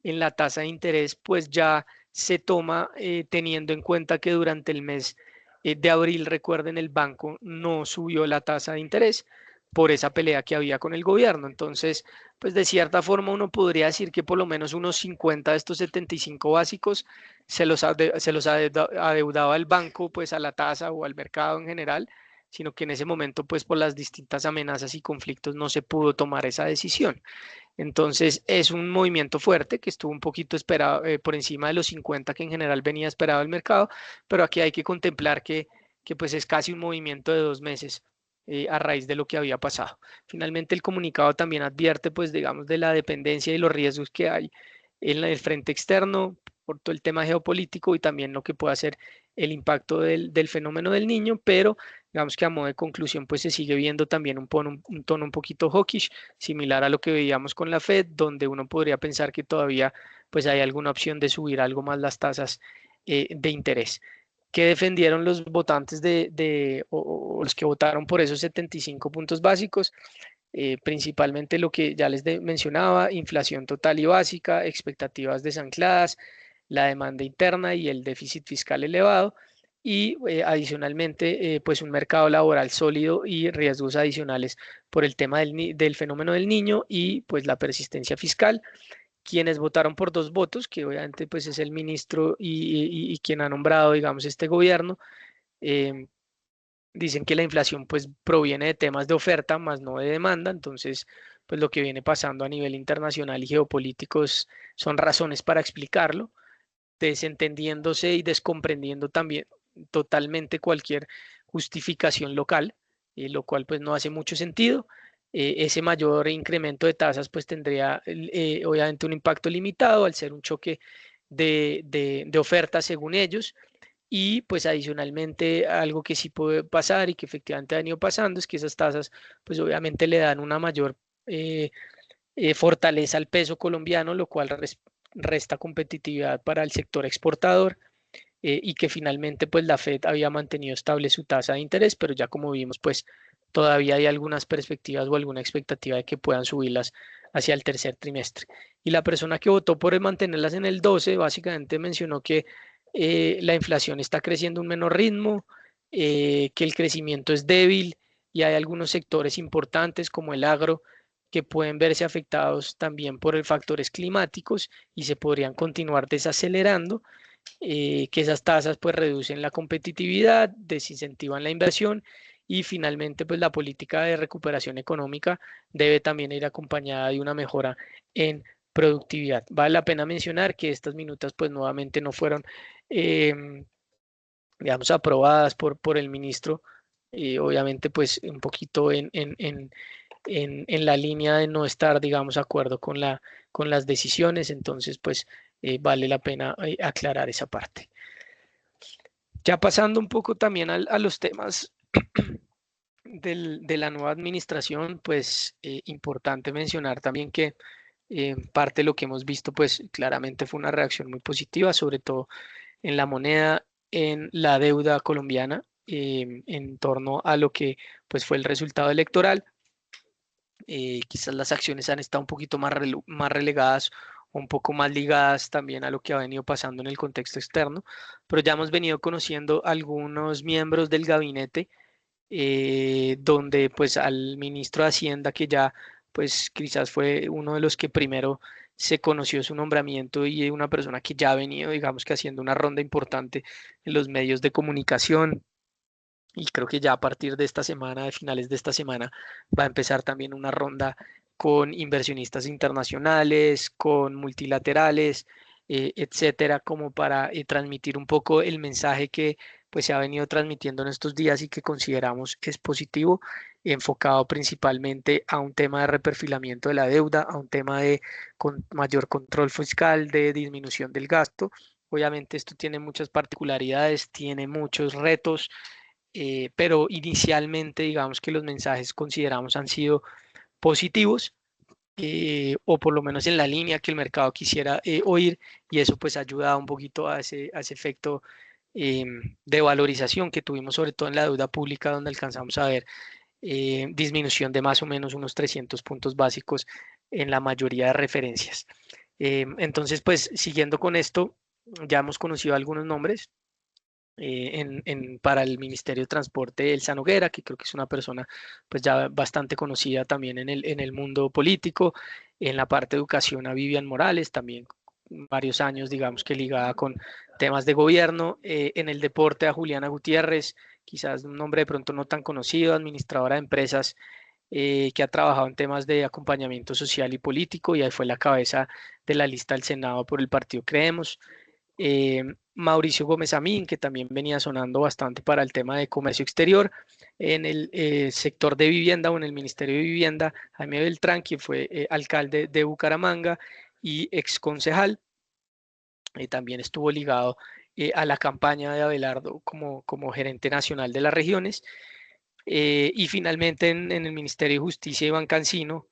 en la tasa de interés, pues ya se toma teniendo en cuenta que durante el mes de abril, recuerden, el banco no subió la tasa de interés por esa pelea que había con el gobierno. Entonces, pues de cierta forma uno podría decir que por lo menos unos 50 de estos 75 básicos adeudaba el banco pues a la tasa o al mercado en general, sino que en ese momento pues por las distintas amenazas y conflictos no se pudo tomar esa decisión. Entonces es un movimiento fuerte que estuvo un poquito esperado, por encima de los 50 que en general venía esperado el mercado, pero aquí hay que contemplar que pues es casi un movimiento de 2 meses a raíz de lo que había pasado. Finalmente, el comunicado también advierte, pues, digamos, de la dependencia y los riesgos que hay en el frente externo por todo el tema geopolítico y también lo que puede hacer el impacto del fenómeno del niño, pero digamos que a modo de conclusión, pues se sigue viendo también un tono un poquito hawkish, similar a lo que veíamos con la Fed, donde uno podría pensar que todavía pues hay alguna opción de subir algo más las tasas de interés. ¿Qué defendieron los votantes o los que votaron por esos 75 puntos básicos? Principalmente lo que ya les mencionaba, inflación total y básica, expectativas desancladas, la demanda interna y el déficit fiscal elevado, y adicionalmente pues un mercado laboral sólido y riesgos adicionales por el tema del fenómeno del niño y pues la persistencia fiscal. Quienes votaron por dos votos, que obviamente pues es el ministro y quien ha nombrado, digamos, este gobierno, eh, dicen que la inflación pues proviene de temas de oferta, más no de demanda, entonces pues lo que viene pasando a nivel internacional y geopolíticos son razones para explicarlo, desentendiéndose y descomprendiendo también totalmente cualquier justificación local, lo cual pues no hace mucho sentido. Ese mayor incremento de tasas pues tendría obviamente un impacto limitado al ser un choque de oferta según ellos. Y pues adicionalmente algo que sí puede pasar y que efectivamente ha venido pasando es que esas tasas pues obviamente le dan una mayor eh, fortaleza al peso colombiano, lo cual resta competitividad para el sector exportador, y que finalmente pues la Fed había mantenido estable su tasa de interés, pero ya como vimos pues todavía hay algunas perspectivas o alguna expectativa de que puedan subirlas hacia el tercer trimestre. Y la persona que votó por mantenerlas en el 12 básicamente mencionó que la inflación está creciendo a un menor ritmo, que el crecimiento es débil y hay algunos sectores importantes como el agro que pueden verse afectados también por factores climáticos y se podrían continuar desacelerando, que esas tasas pues reducen la competitividad, desincentivan la inversión y finalmente pues la política de recuperación económica debe también ir acompañada de una mejora en productividad. Vale la pena mencionar que estas minutas pues nuevamente no fueron eh, digamos aprobadas por el ministro, obviamente pues un poquito en la línea de no estar, digamos, de acuerdo con las decisiones, entonces, pues, vale la pena aclarar esa parte. Ya pasando un poco también a los temas de la nueva administración, pues, importante mencionar también que parte de lo que hemos visto, pues, claramente fue una reacción muy positiva, sobre todo en la moneda, en la deuda colombiana, en torno a lo que, pues, fue el resultado electoral. Quizás las acciones han estado un poquito más relegadas, un poco más ligadas también a lo que ha venido pasando en el contexto externo, pero ya hemos venido conociendo algunos miembros del gabinete, donde pues al ministro de Hacienda, que ya pues quizás fue uno de los que primero se conoció su nombramiento y una persona que ya ha venido, digamos que haciendo una ronda importante en los medios de comunicación, y creo que ya a partir de esta semana, de finales de esta semana, va a empezar también una ronda con inversionistas internacionales, con multilaterales, etcétera, como para transmitir un poco el mensaje que pues se ha venido transmitiendo en estos días y que consideramos que es positivo, enfocado principalmente a un tema de reperfilamiento de la deuda, a un tema de mayor control fiscal, de disminución del gasto. Obviamente esto tiene muchas particularidades, tiene muchos retos, pero inicialmente digamos que los mensajes consideramos han sido positivos, o por lo menos en la línea que el mercado quisiera oír, y eso pues ayuda un poquito a ese efecto de valorización que tuvimos sobre todo en la deuda pública, donde alcanzamos a ver disminución de más o menos unos 300 puntos básicos en la mayoría de referencias. Entonces pues siguiendo con esto, ya hemos conocido algunos nombres para el Ministerio de Transporte, Elsa Noguera, que creo que es una persona pues ya bastante conocida también en el mundo político. En la parte de educación a Vivian Morales, también varios años, digamos que ligada con temas de gobierno. En el deporte a Juliana Gutiérrez, quizás un nombre de pronto no tan conocido, administradora de empresas, que ha trabajado en temas de acompañamiento social y político, y ahí fue la cabeza de la lista del Senado por el partido Creemos. Mauricio Gómez Amín, que también venía sonando bastante para el tema de comercio exterior, en el sector de vivienda o en el Ministerio de Vivienda, Jaime Beltrán, quien fue alcalde de Bucaramanga y exconcejal. También estuvo ligado a la campaña de Abelardo como gerente nacional de las regiones. Y finalmente en el Ministerio de Justicia, Iván Cancino,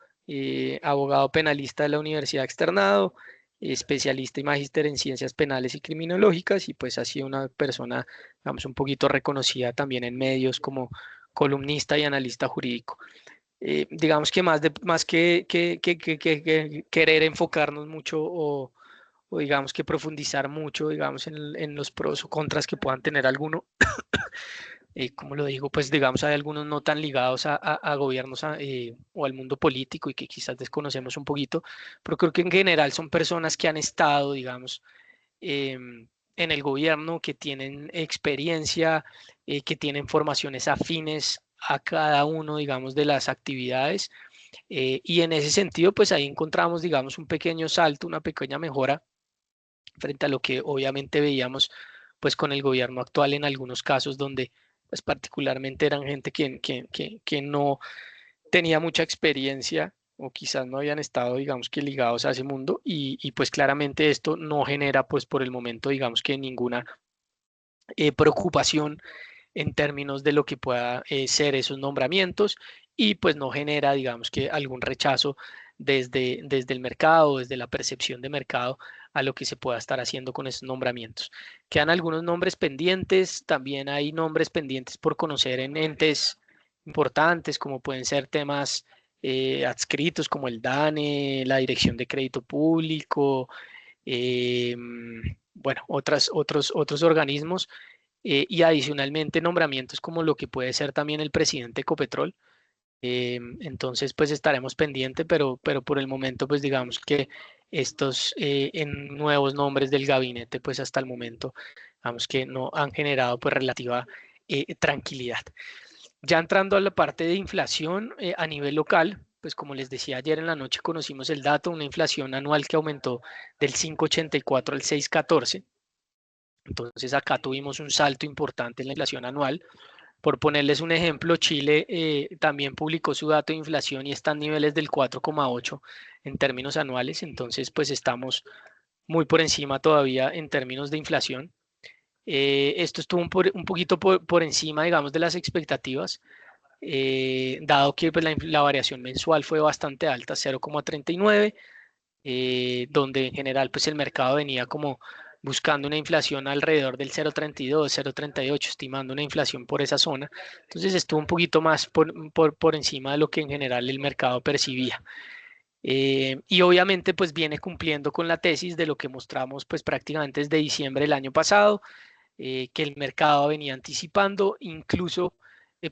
abogado penalista de la Universidad Externado, especialista y magíster en ciencias penales y criminológicas, y pues ha sido una persona, digamos, un poquito reconocida también en medios como columnista y analista jurídico. Digamos que más que querer enfocarnos mucho o digamos que profundizar mucho, digamos, en los pros o contras que puedan tener alguno, como lo digo, pues digamos hay algunos no tan ligados a gobiernos o al mundo político y que quizás desconocemos un poquito, pero creo que en general son personas que han estado, digamos, en el gobierno, que tienen experiencia, que tienen formaciones afines a cada uno, digamos, de las actividades. Y en ese sentido, pues ahí encontramos, digamos, un pequeño salto, una pequeña mejora frente a lo que obviamente veíamos pues con el gobierno actual en algunos casos donde pues particularmente eran gente que no tenía mucha experiencia o quizás no habían estado digamos que ligados a ese mundo y pues claramente esto no genera pues por el momento digamos que ninguna preocupación en términos de lo que pueda ser esos nombramientos y pues no genera, digamos que algún rechazo desde el mercado, desde la percepción de mercado a lo que se pueda estar haciendo con esos nombramientos. Quedan algunos nombres pendientes, también hay nombres pendientes por conocer en entes importantes como pueden ser temas adscritos como el DANE, la Dirección de Crédito Público, eh, bueno, otros organismos y adicionalmente nombramientos como lo que puede ser también el presidente de Ecopetrol. Entonces, pues estaremos pendientes, pero por el momento, pues digamos que estos en nuevos nombres del gabinete, pues hasta el momento, digamos que no han generado pues relativa tranquilidad. Ya entrando a la parte de inflación a nivel local, pues como les decía ayer en la noche conocimos el dato, una inflación anual que aumentó del 5,84 al 6,14. Entonces acá tuvimos un salto importante en la inflación anual. Por ponerles un ejemplo, Chile también publicó su dato de inflación y está en niveles del 4,8 en términos anuales, entonces pues estamos muy por encima todavía en términos de inflación. Esto estuvo un poquito por encima, digamos, de las expectativas, dado que pues, la variación mensual fue bastante alta, 0,39, donde en general pues el mercado venía como buscando una inflación alrededor del 0,32, 0,38, estimando una inflación por esa zona. Entonces estuvo un poquito más por encima de lo que en general el mercado percibía. Y obviamente pues viene cumpliendo con la tesis de lo que mostramos pues prácticamente desde diciembre del año pasado, que el mercado venía anticipando, incluso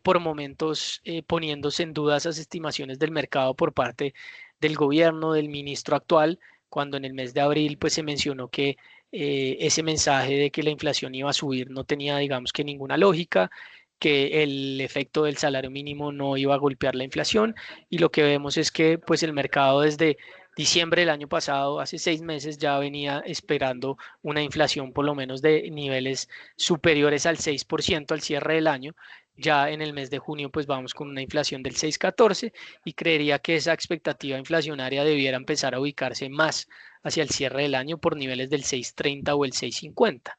por momentos poniéndose en duda esas estimaciones del mercado por parte del gobierno, del ministro actual, cuando en el mes de abril pues se mencionó que ese mensaje de que la inflación iba a subir no tenía digamos que ninguna lógica, que el efecto del salario mínimo no iba a golpear la inflación y lo que vemos es que pues el mercado desde diciembre del año pasado, hace 6 meses, ya venía esperando una inflación por lo menos de niveles superiores al 6% al cierre del año. Ya en el mes de junio pues vamos con una inflación del 6,14 y creería que esa expectativa inflacionaria debiera empezar a ubicarse más hacia el cierre del año por niveles del 6,30 o el 6,50.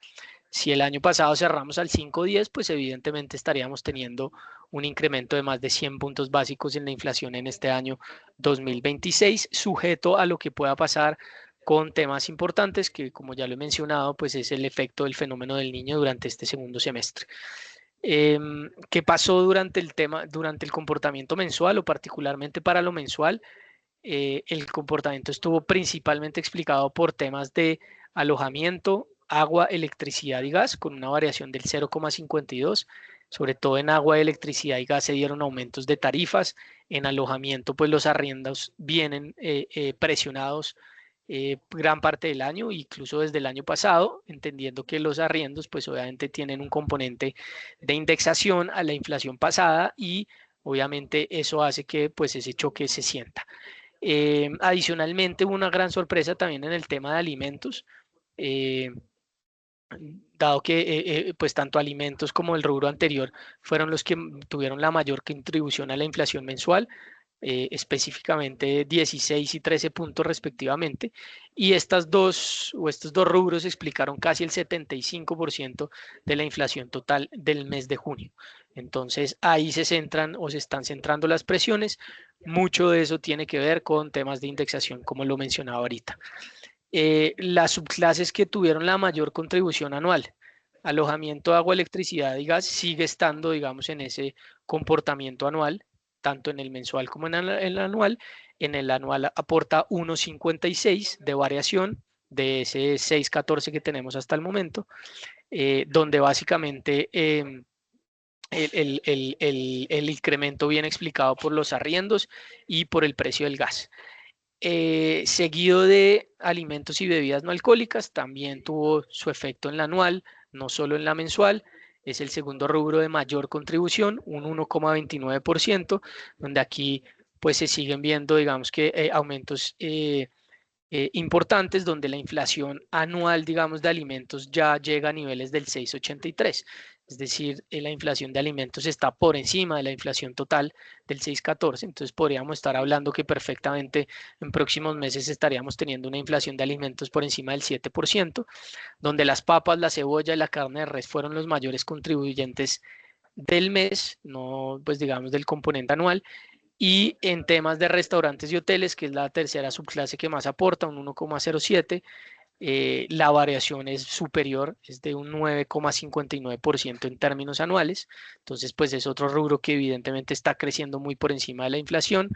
Si el año pasado cerramos al 5,10, pues evidentemente estaríamos teniendo un incremento de más de 100 puntos básicos en la inflación en este año 2026, sujeto a lo que pueda pasar con temas importantes que, como ya lo he mencionado, pues es el efecto del fenómeno del niño durante este segundo semestre. ¿Qué pasó durante el comportamiento mensual o particularmente para lo mensual? El comportamiento estuvo principalmente explicado por temas de alojamiento, agua, electricidad y gas, con una variación del 0,52. Sobre todo en agua, electricidad y gas se dieron aumentos de tarifas. En alojamiento, pues los arriendos vienen presionados gran parte del año, incluso desde el año pasado, entendiendo que los arriendos, pues obviamente tienen un componente de indexación a la inflación pasada y obviamente eso hace que pues ese choque se sienta. Adicionalmente, hubo una gran sorpresa también en el tema de alimentos. Eh, dado que pues tanto alimentos como el rubro anterior fueron los que tuvieron la mayor contribución a la inflación mensual, específicamente 16 y 13 puntos respectivamente, y estos dos rubros explicaron casi el 75% de la inflación total del mes de junio. Entonces ahí se centran o se están centrando las presiones. Mucho de eso tiene que ver con temas de indexación, como lo mencionaba ahorita. Las subclases que tuvieron la mayor contribución anual, alojamiento, agua, electricidad y gas, sigue estando, digamos, en ese comportamiento anual, tanto en el mensual como en el anual. En el anual aporta 1,56 de variación de ese 6,14 que tenemos hasta el momento, donde básicamente el incremento viene explicado por los arriendos y por el precio del gas. Seguido de alimentos y bebidas no alcohólicas, también tuvo su efecto en la anual, no solo en la mensual. Es el segundo rubro de mayor contribución, un 1,29%, donde aquí pues se siguen viendo, digamos que aumentos importantes, donde la inflación anual, digamos, de alimentos ya llega a niveles del 6,83. Es decir, la inflación de alimentos está por encima de la inflación total del 6,14. Entonces podríamos estar hablando que perfectamente en próximos meses estaríamos teniendo una inflación de alimentos por encima del 7%, donde las papas, la cebolla y la carne de res fueron los mayores contribuyentes del mes, no pues digamos del componente anual. Y en temas de restaurantes y hoteles, que es la tercera subclase que más aporta, un 1,07, la variación es superior, es de un 9,59% en términos anuales. Entonces, pues es otro rubro que evidentemente está creciendo muy por encima de la inflación,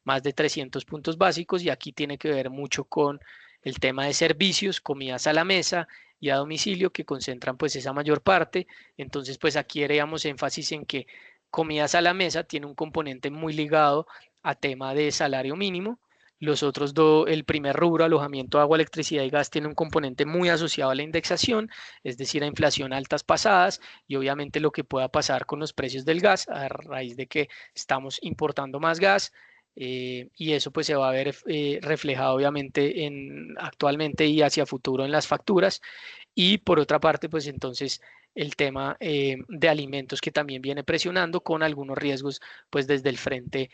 más de 300 puntos básicos, y aquí tiene que ver mucho con el tema de servicios, comidas a la mesa y a domicilio, que concentran pues esa mayor parte. Entonces, pues aquí haríamos énfasis en que comidas a la mesa tiene un componente muy ligado a tema de salario mínimo. Los otros dos, el primer rubro, alojamiento, agua, electricidad y gas, tiene un componente muy asociado a la indexación, es decir, a inflación altas pasadas, y obviamente lo que pueda pasar con los precios del gas a raíz de que estamos importando más gas. Y eso pues se va a ver reflejado obviamente actualmente y hacia futuro en las facturas. Y por otra parte, pues entonces el tema de alimentos, que también viene presionando con algunos riesgos pues desde el frente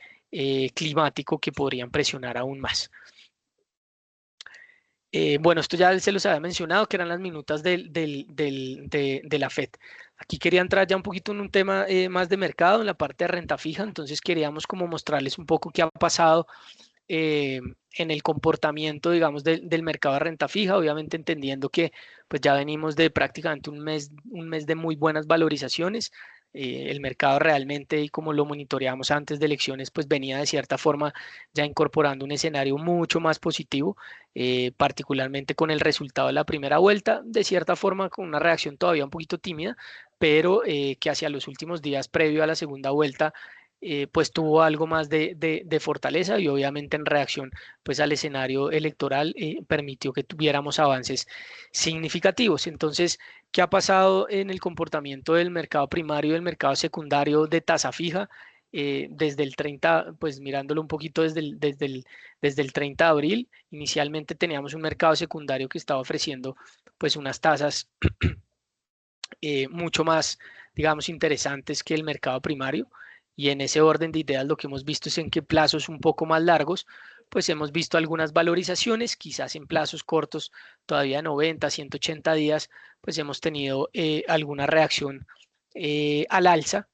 climático, que podrían presionar aún más. Bueno, esto ya se los había mencionado, que eran las minutas de la FED. Aquí quería entrar ya un poquito en un tema más de mercado, en la parte de renta fija. Entonces queríamos como mostrarles un poco qué ha pasado eh, en el comportamiento, digamos, del mercado de renta fija, obviamente entendiendo que pues ya venimos de prácticamente un mes de muy buenas valorizaciones. El mercado realmente, y como lo monitoreamos antes de elecciones, pues venía de cierta forma ya incorporando un escenario mucho más positivo, particularmente con el resultado de la primera vuelta, de cierta forma con una reacción todavía un poquito tímida, pero que hacia los últimos días previo a la segunda vuelta pues tuvo algo más de fortaleza, y obviamente en reacción pues al escenario electoral permitió que tuviéramos avances significativos. Entonces, ¿qué ha pasado en el comportamiento del mercado primario y del mercado secundario de tasa fija? Desde el 30, pues mirándolo un poquito desde el 30 de abril, inicialmente teníamos un mercado secundario que estaba ofreciendo pues unas tasas mucho más, digamos, interesantes que el mercado primario. Y en ese orden de ideas lo que hemos visto es en que plazos un poco más largos, pues hemos visto algunas valorizaciones, quizás en plazos cortos, todavía 90, 180 días, pues hemos tenido alguna reacción al alza,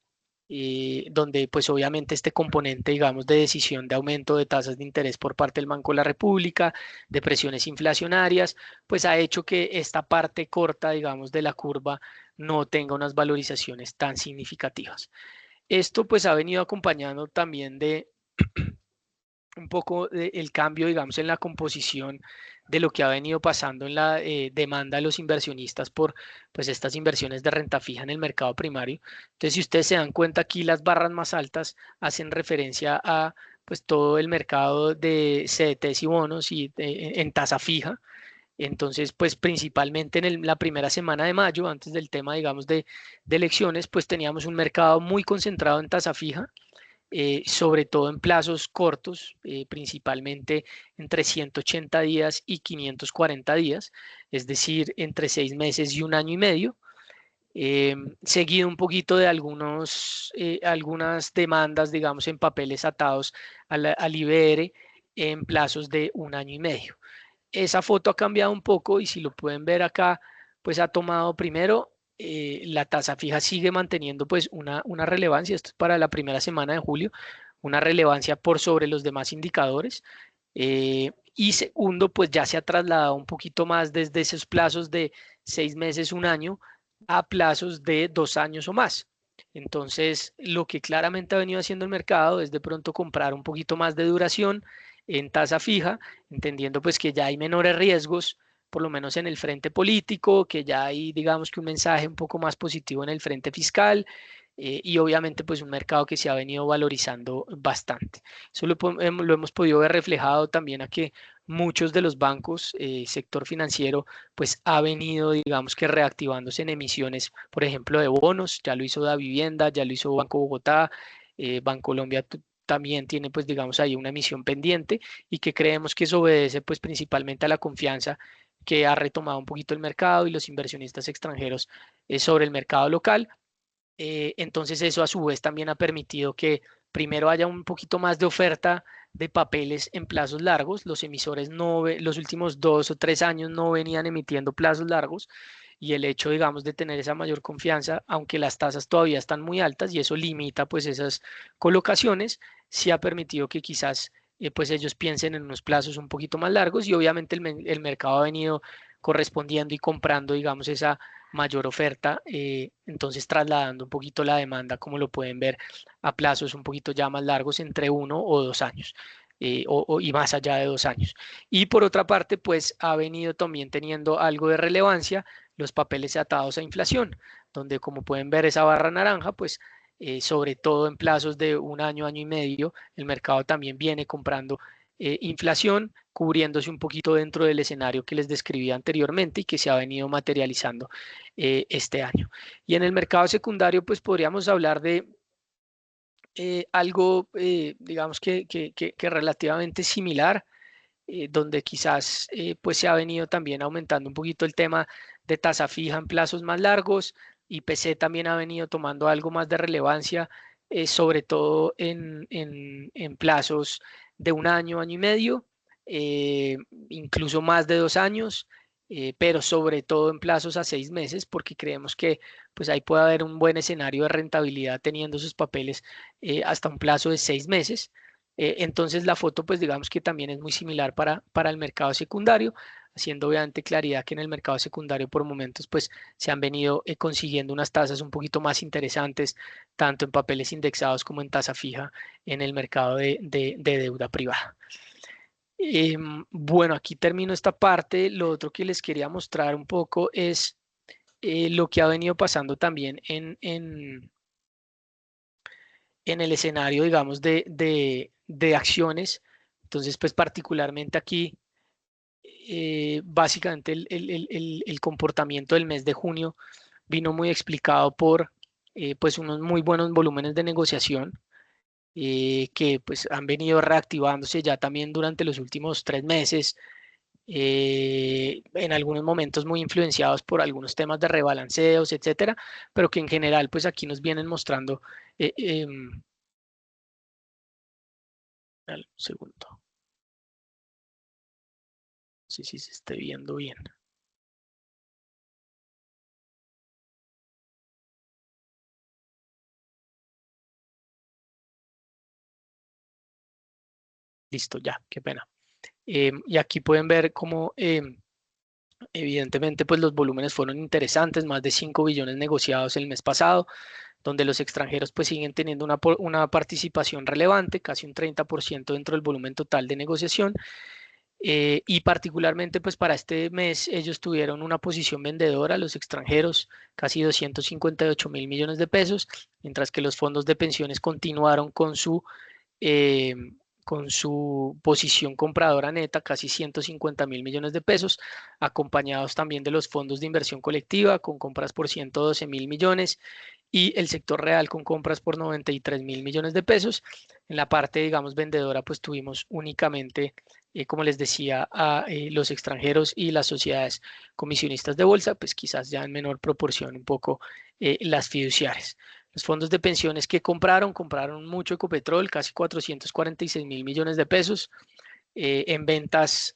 donde pues obviamente este componente, digamos, de decisión de aumento de tasas de interés por parte del Banco de la República, de presiones inflacionarias, pues ha hecho que esta parte corta, digamos, de la curva no tenga unas valorizaciones tan significativas. Esto pues ha venido acompañado también de un poco el cambio, digamos, en la composición de lo que ha venido pasando en la demanda de los inversionistas por pues estas inversiones de renta fija en el mercado primario. Entonces, si ustedes se dan cuenta aquí, las barras más altas hacen referencia a pues todo el mercado de CDTs y bonos y en tasa fija. Entonces, pues principalmente en la primera semana de mayo, antes del tema, digamos, de elecciones, pues teníamos un mercado muy concentrado en tasa fija, sobre todo en plazos cortos, principalmente entre 180 días y 540 días, es decir, entre 6 meses y un año y medio. Seguido un poquito de algunas demandas, digamos, en papeles atados al IBR en plazos de un año y medio. Esa foto ha cambiado un poco y si lo pueden ver acá, pues ha tomado primero, la tasa fija sigue manteniendo pues una relevancia, esto es para la primera semana de julio, una relevancia por sobre los demás indicadores. Y segundo, pues ya se ha trasladado un poquito más desde esos plazos de 6 meses, un año, a plazos de 2 años o más. Entonces, lo que claramente ha venido haciendo el mercado es de pronto comprar un poquito más de duración en tasa fija, entendiendo pues que ya hay menores riesgos, por lo menos en el frente político, que ya hay, digamos que un mensaje un poco más positivo en el frente fiscal, y obviamente pues un mercado que se ha venido valorizando bastante. Eso lo hemos podido ver reflejado también a que muchos de los bancos, sector financiero, pues ha venido, digamos que reactivándose en emisiones, por ejemplo, de bonos, ya lo hizo Davivienda, ya lo hizo Banco Bogotá, Bancolombia también tiene pues digamos ahí una emisión pendiente y que creemos que eso obedece pues principalmente a la confianza que ha retomado un poquito el mercado y los inversionistas extranjeros, sobre el mercado local. Entonces eso a su vez también ha permitido que primero haya un poquito más de oferta de papeles en plazos largos. Los emisores los últimos 2 o 3 años no venían emitiendo plazos largos y el hecho, digamos, de tener esa mayor confianza, aunque las tasas todavía están muy altas y eso limita pues esas colocaciones, sí ha permitido que quizás pues ellos piensen en unos plazos un poquito más largos y obviamente el mercado ha venido correspondiendo y comprando, digamos, esa mayor oferta, entonces trasladando un poquito la demanda, como lo pueden ver, a plazos un poquito ya más largos, entre 1 o 2 años, y más allá de 2 años. Y por otra parte, pues ha venido también teniendo algo de relevancia los papeles atados a inflación, donde como pueden ver esa barra naranja, pues sobre todo en plazos de un año, año y medio, el mercado también viene comprando inflación, cubriéndose un poquito dentro del escenario que les describí anteriormente y que se ha venido materializando este año. Y en el mercado secundario, pues podríamos hablar de algo, digamos que relativamente similar, donde quizás pues se ha venido también aumentando un poquito el tema de tasa fija en plazos más largos. IPC también ha venido tomando algo más de relevancia, sobre todo en plazos de un año, año y medio, eh, incluso más de 2 años, pero sobre todo en plazos a 6 meses, porque creemos que pues ahí puede haber un buen escenario de rentabilidad teniendo esos papeles hasta un plazo de 6 meses. Entonces la foto pues digamos que también es muy similar para el mercado secundario, haciendo obviamente claridad que en el mercado secundario por momentos pues se han venido consiguiendo unas tasas un poquito más interesantes, tanto en papeles indexados como en tasa fija en el mercado de deuda privada. Bueno, aquí termino esta parte. Lo otro que les quería mostrar un poco es lo que ha venido pasando también en el escenario, digamos, de acciones. Entonces, pues particularmente aquí, básicamente el comportamiento del mes de junio vino muy explicado por pues unos muy buenos volúmenes de negociación, que pues han venido reactivándose ya también durante los últimos 3 meses, en algunos momentos muy influenciados por algunos temas de rebalanceos, etcétera, pero que en general pues aquí nos vienen mostrando, dale un segundo, no sé si se esté viendo bien. Listo, ya, qué pena. Y aquí pueden ver cómo evidentemente pues los volúmenes fueron interesantes, más de 5 billones negociados el mes pasado, donde los extranjeros pues siguen teniendo una participación relevante, casi un 30% dentro del volumen total de negociación. Y particularmente pues para este mes ellos tuvieron una posición vendedora, los extranjeros, casi 258.000 millones de pesos, mientras que los fondos de pensiones continuaron eh, con su posición compradora neta, casi 150.000 millones de pesos, acompañados también de los fondos de inversión colectiva con compras por 112.000 millones y el sector real con compras por 93.000 millones de pesos. En la parte, digamos, vendedora, pues tuvimos únicamente, como les decía, a los extranjeros y las sociedades comisionistas de bolsa, pues quizás ya en menor proporción un poco las fiduciarias. Los fondos de pensiones que compraron mucho Ecopetrol, casi 446.000 millones de pesos. En ventas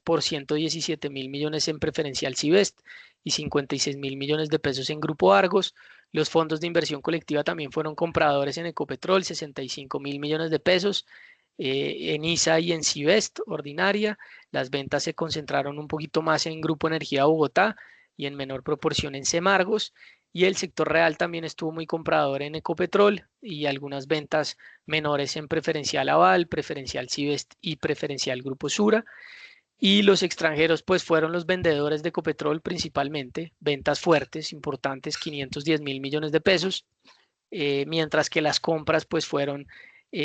por 117.000 millones en preferencial Sivest y 56.000 millones de pesos en Grupo Argos. Los fondos de inversión colectiva también fueron compradores en Ecopetrol, 65.000 millones de pesos. En ISA y en Sivest ordinaria, las ventas se concentraron un poquito más en Grupo Energía Bogotá y en menor proporción en Semargos. Y el sector real también estuvo muy comprador en Ecopetrol y algunas ventas menores en preferencial Aval, preferencial Sivest y preferencial Grupo Sura. Y los extranjeros pues fueron los vendedores de Ecopetrol principalmente, ventas fuertes, importantes, 510.000 millones de pesos, mientras que las compras pues fueron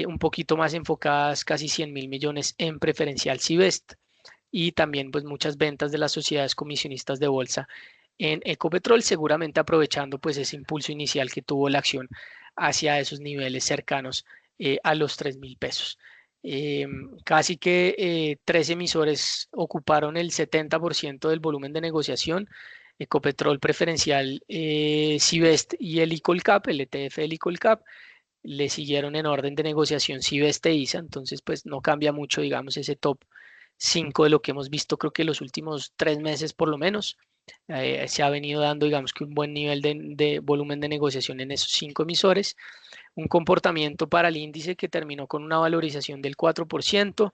un poquito más enfocadas, casi 100.000 millones en preferencial Sivest y también pues muchas ventas de las sociedades comisionistas de bolsa en Ecopetrol, seguramente aprovechando pues ese impulso inicial que tuvo la acción hacia esos niveles cercanos a los 3.000 pesos. Casi que 3 emisores ocuparon el 70% del volumen de negociación. Ecopetrol preferencial, Sivest y el Icolcap, el ETF del Icolcap, le siguieron en orden de negociación Sivest e ISA, entonces pues no cambia mucho, digamos, ese top 5 de lo que hemos visto, creo que los últimos 3 meses por lo menos. Se ha venido dando, digamos que un buen nivel de volumen de negociación en esos 5 emisores. Un comportamiento para el índice que terminó con una valorización del 4%,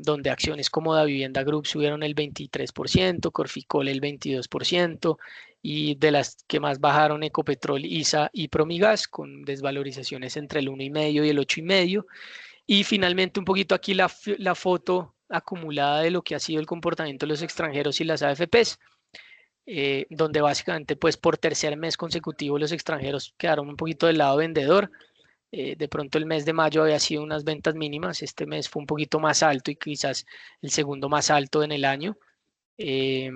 donde acciones como Davivienda Group subieron el 23%, Corficol el 22%, y de las que más bajaron Ecopetrol, ISA y Promigas, con desvalorizaciones entre el 1,5 y el 8,5. Y finalmente un poquito aquí la foto acumulada de lo que ha sido el comportamiento de los extranjeros y las AFPs, donde básicamente pues por tercer mes consecutivo los extranjeros quedaron un poquito del lado vendedor. De pronto el mes de mayo había sido unas ventas mínimas, este mes fue un poquito más alto y quizás el segundo más alto en el año. Eh,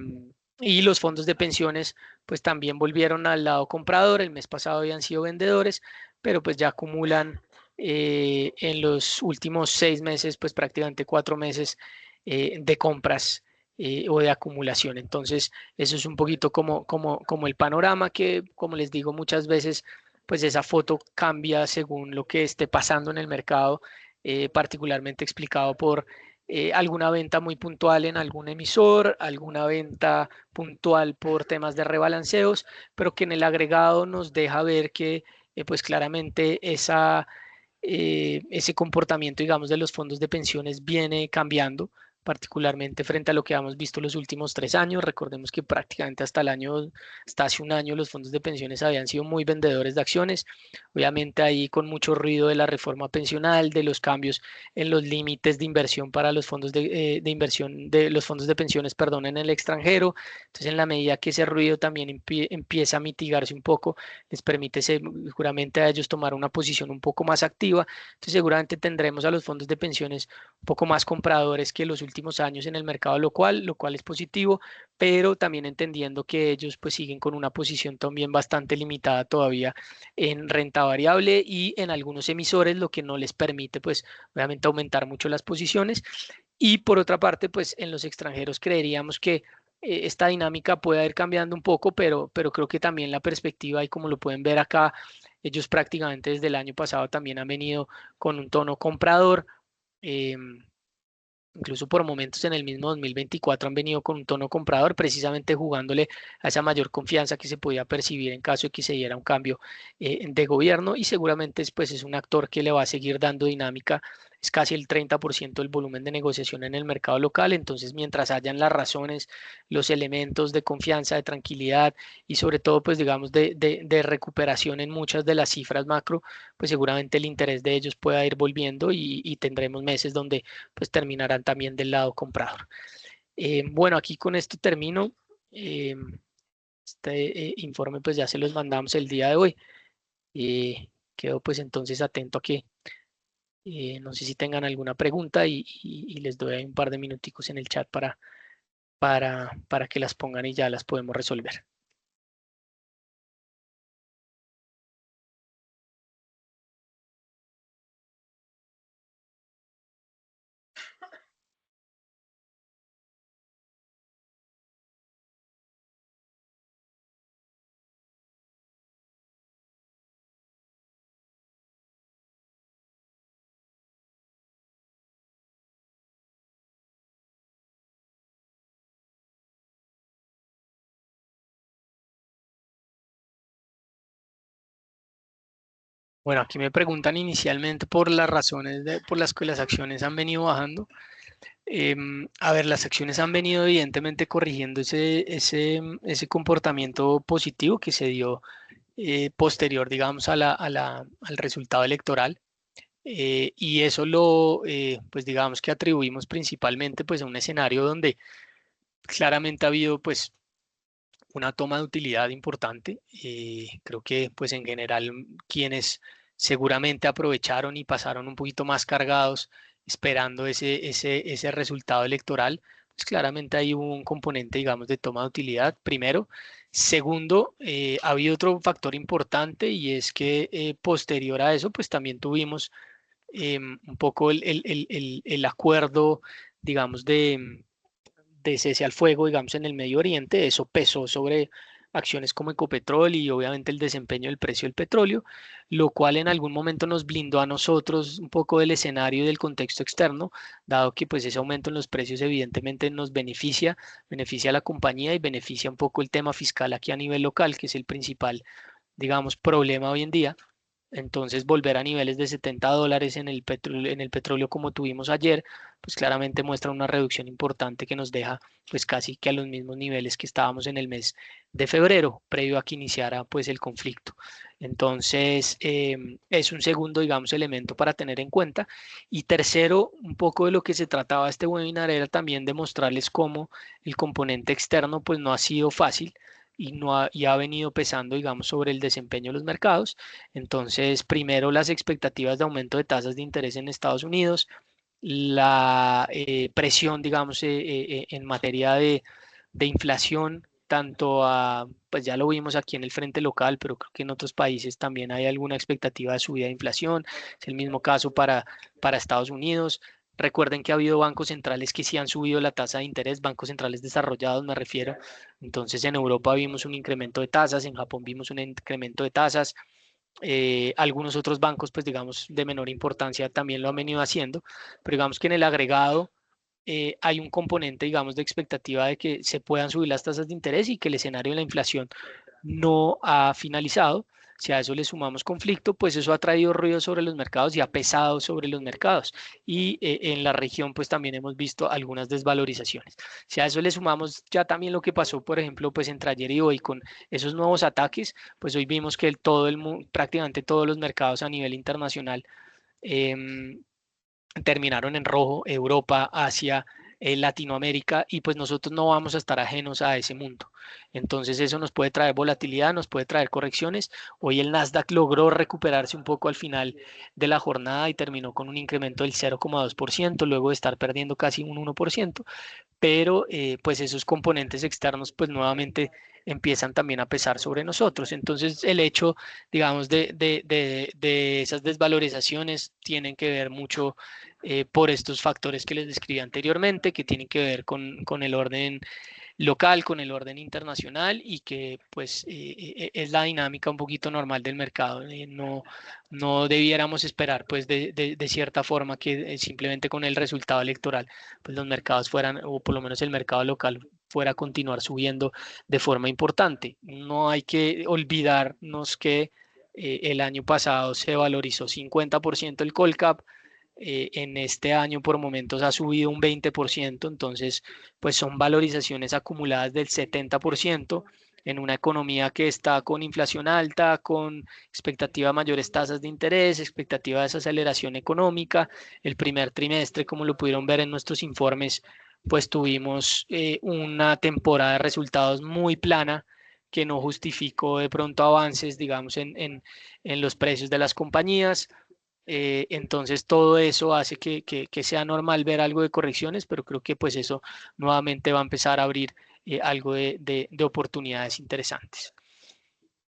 y los fondos de pensiones pues también volvieron al lado comprador, el mes pasado habían sido vendedores, pero pues ya acumulan en los últimos 6 meses, pues prácticamente 4 meses de compras o de acumulación. Entonces, eso es un poquito como el panorama que, como les digo muchas veces, pues esa foto cambia según lo que esté pasando en el mercado, particularmente explicado por alguna venta muy puntual en algún emisor, alguna venta puntual por temas de rebalanceos, pero que en el agregado nos deja ver que pues claramente ese comportamiento, digamos, de los fondos de pensiones viene cambiando, particularmente frente a lo que hemos visto los últimos 3 años. Recordemos que prácticamente hasta hace un año, los fondos de pensiones habían sido muy vendedores de acciones. Obviamente ahí con mucho ruido de la reforma pensional, de los cambios en los límites de inversión para los fondos de inversión de los fondos de pensiones, perdón, en el extranjero. Entonces, en la medida que ese ruido también empieza a mitigarse un poco, les permite seguramente a ellos tomar una posición un poco más activa. Entonces, seguramente tendremos a los fondos de pensiones un poco más compradores que los últimos años en el mercado local, lo cual es positivo, pero también entendiendo que ellos pues siguen con una posición también bastante limitada todavía en renta variable y en algunos emisores, lo que no les permite pues obviamente aumentar mucho las posiciones. Y por otra parte, pues en los extranjeros creeríamos que esta dinámica puede ir cambiando un poco, pero creo que también la perspectiva, y como lo pueden ver acá, ellos prácticamente desde el año pasado también han venido con un tono comprador. Incluso por momentos en el mismo 2024 han venido con un tono comprador, precisamente jugándole a esa mayor confianza que se podía percibir en caso de que se diera un cambio de gobierno, y seguramente pues, es un actor que le va a seguir dando dinámica. Es casi el 30% del volumen de negociación en el mercado local, entonces mientras hayan las razones, los elementos de confianza, de tranquilidad y sobre todo pues digamos de recuperación en muchas de las cifras macro, pues seguramente el interés de ellos pueda ir volviendo y tendremos meses donde pues terminarán también del lado comprador. Bueno, aquí con esto termino. Eh, este informe pues ya se los mandamos el día de hoy. Quedo pues entonces atento a que no sé si tengan alguna pregunta y les doy un par de minuticos en el chat para que las pongan y ya las podemos resolver. Bueno, aquí me preguntan inicialmente por las razones por las que las acciones han venido bajando. A ver, las acciones han venido evidentemente corrigiendo ese comportamiento positivo que se dio posterior, digamos, al resultado electoral. Y eso pues digamos que atribuimos principalmente pues a un escenario donde claramente ha habido pues una toma de utilidad importante. Creo que pues en general quienes seguramente aprovecharon y pasaron un poquito más cargados esperando ese resultado electoral, pues claramente hay un componente, digamos, de toma de utilidad, primero. Segundo, ha habido otro factor importante y es que posterior a eso, pues también tuvimos un poco el acuerdo, digamos, de cese al fuego, digamos, en el Medio Oriente. Eso pesó sobre acciones como Ecopetrol y obviamente el desempeño del precio del petróleo, lo cual en algún momento nos blindó a nosotros un poco del escenario y del contexto externo, dado que pues ese aumento en los precios evidentemente nos beneficia a la compañía y beneficia un poco el tema fiscal aquí a nivel local, que es el principal, digamos, problema hoy en día. Entonces, volver a niveles de $70 en el petróleo como tuvimos ayer, pues claramente muestra una reducción importante que nos deja pues casi que a los mismos niveles que estábamos en el mes de febrero, previo a que iniciara pues el conflicto. Entonces, es un segundo, digamos, elemento para tener en cuenta. Y tercero, un poco de lo que se trataba este webinar era también demostrarles cómo el componente externo pues no ha sido fácil y, no ha, y ha venido pesando, digamos, sobre el desempeño de los mercados. Entonces, primero las expectativas de aumento de tasas de interés en Estados Unidos, la presión, digamos, en materia de inflación, tanto a, pues ya lo vimos aquí en el frente local, pero creo que en otros países también hay alguna expectativa de subida de inflación. Es el mismo caso para Estados Unidos. Recuerden que ha habido bancos centrales que sí han subido la tasa de interés, bancos centrales desarrollados me refiero. Entonces en Europa vimos un incremento de tasas, en Japón vimos un incremento de tasas. Algunos otros bancos, pues digamos, de menor importancia también lo han venido haciendo, pero digamos que en el agregado hay un componente, digamos, de expectativa de que se puedan subir las tasas de interés y que el escenario de la inflación no ha finalizado. Si a eso le sumamos conflicto, pues eso ha traído ruido sobre los mercados y ha pesado sobre los mercados. Y en la región, pues también hemos visto algunas desvalorizaciones. Si a eso le sumamos ya también lo que pasó, por ejemplo, pues entre ayer y hoy con esos nuevos ataques, pues hoy vimos que prácticamente todos los mercados a nivel internacional em, terminaron en rojo, Europa, Asia, Latinoamérica, y pues nosotros no vamos a estar ajenos a ese mundo. Entonces eso nos puede traer volatilidad, nos puede traer correcciones. Hoy el Nasdaq logró recuperarse un poco al final de la jornada y terminó con un incremento del 0,2%, luego de estar perdiendo casi un 1%, pero pues esos componentes externos pues nuevamente empiezan también a pesar sobre nosotros. Entonces el hecho, digamos, de esas desvalorizaciones tienen que ver mucho por estos factores que les describí anteriormente, que tienen que ver con el orden local, con el orden internacional y que pues es la dinámica un poquito normal del mercado. No debiéramos esperar pues de cierta forma que simplemente con el resultado electoral pues los mercados fueran, o por lo menos el mercado local fuera a continuar subiendo de forma importante. No hay que olvidarnos que el año pasado se valorizó 50% el Colcap, en este año por momentos ha subido un 20%, entonces pues son valorizaciones acumuladas del 70% en una economía que está con inflación alta, con expectativa de mayores tasas de interés, expectativa de desaceleración económica. El primer trimestre, como lo pudieron ver en nuestros informes, pues tuvimos una temporada de resultados muy plana que no justificó de pronto avances, digamos, en los precios de las compañías. Entonces todo eso hace que sea normal ver algo de correcciones, pero creo que pues eso nuevamente va a empezar a abrir algo de oportunidades interesantes.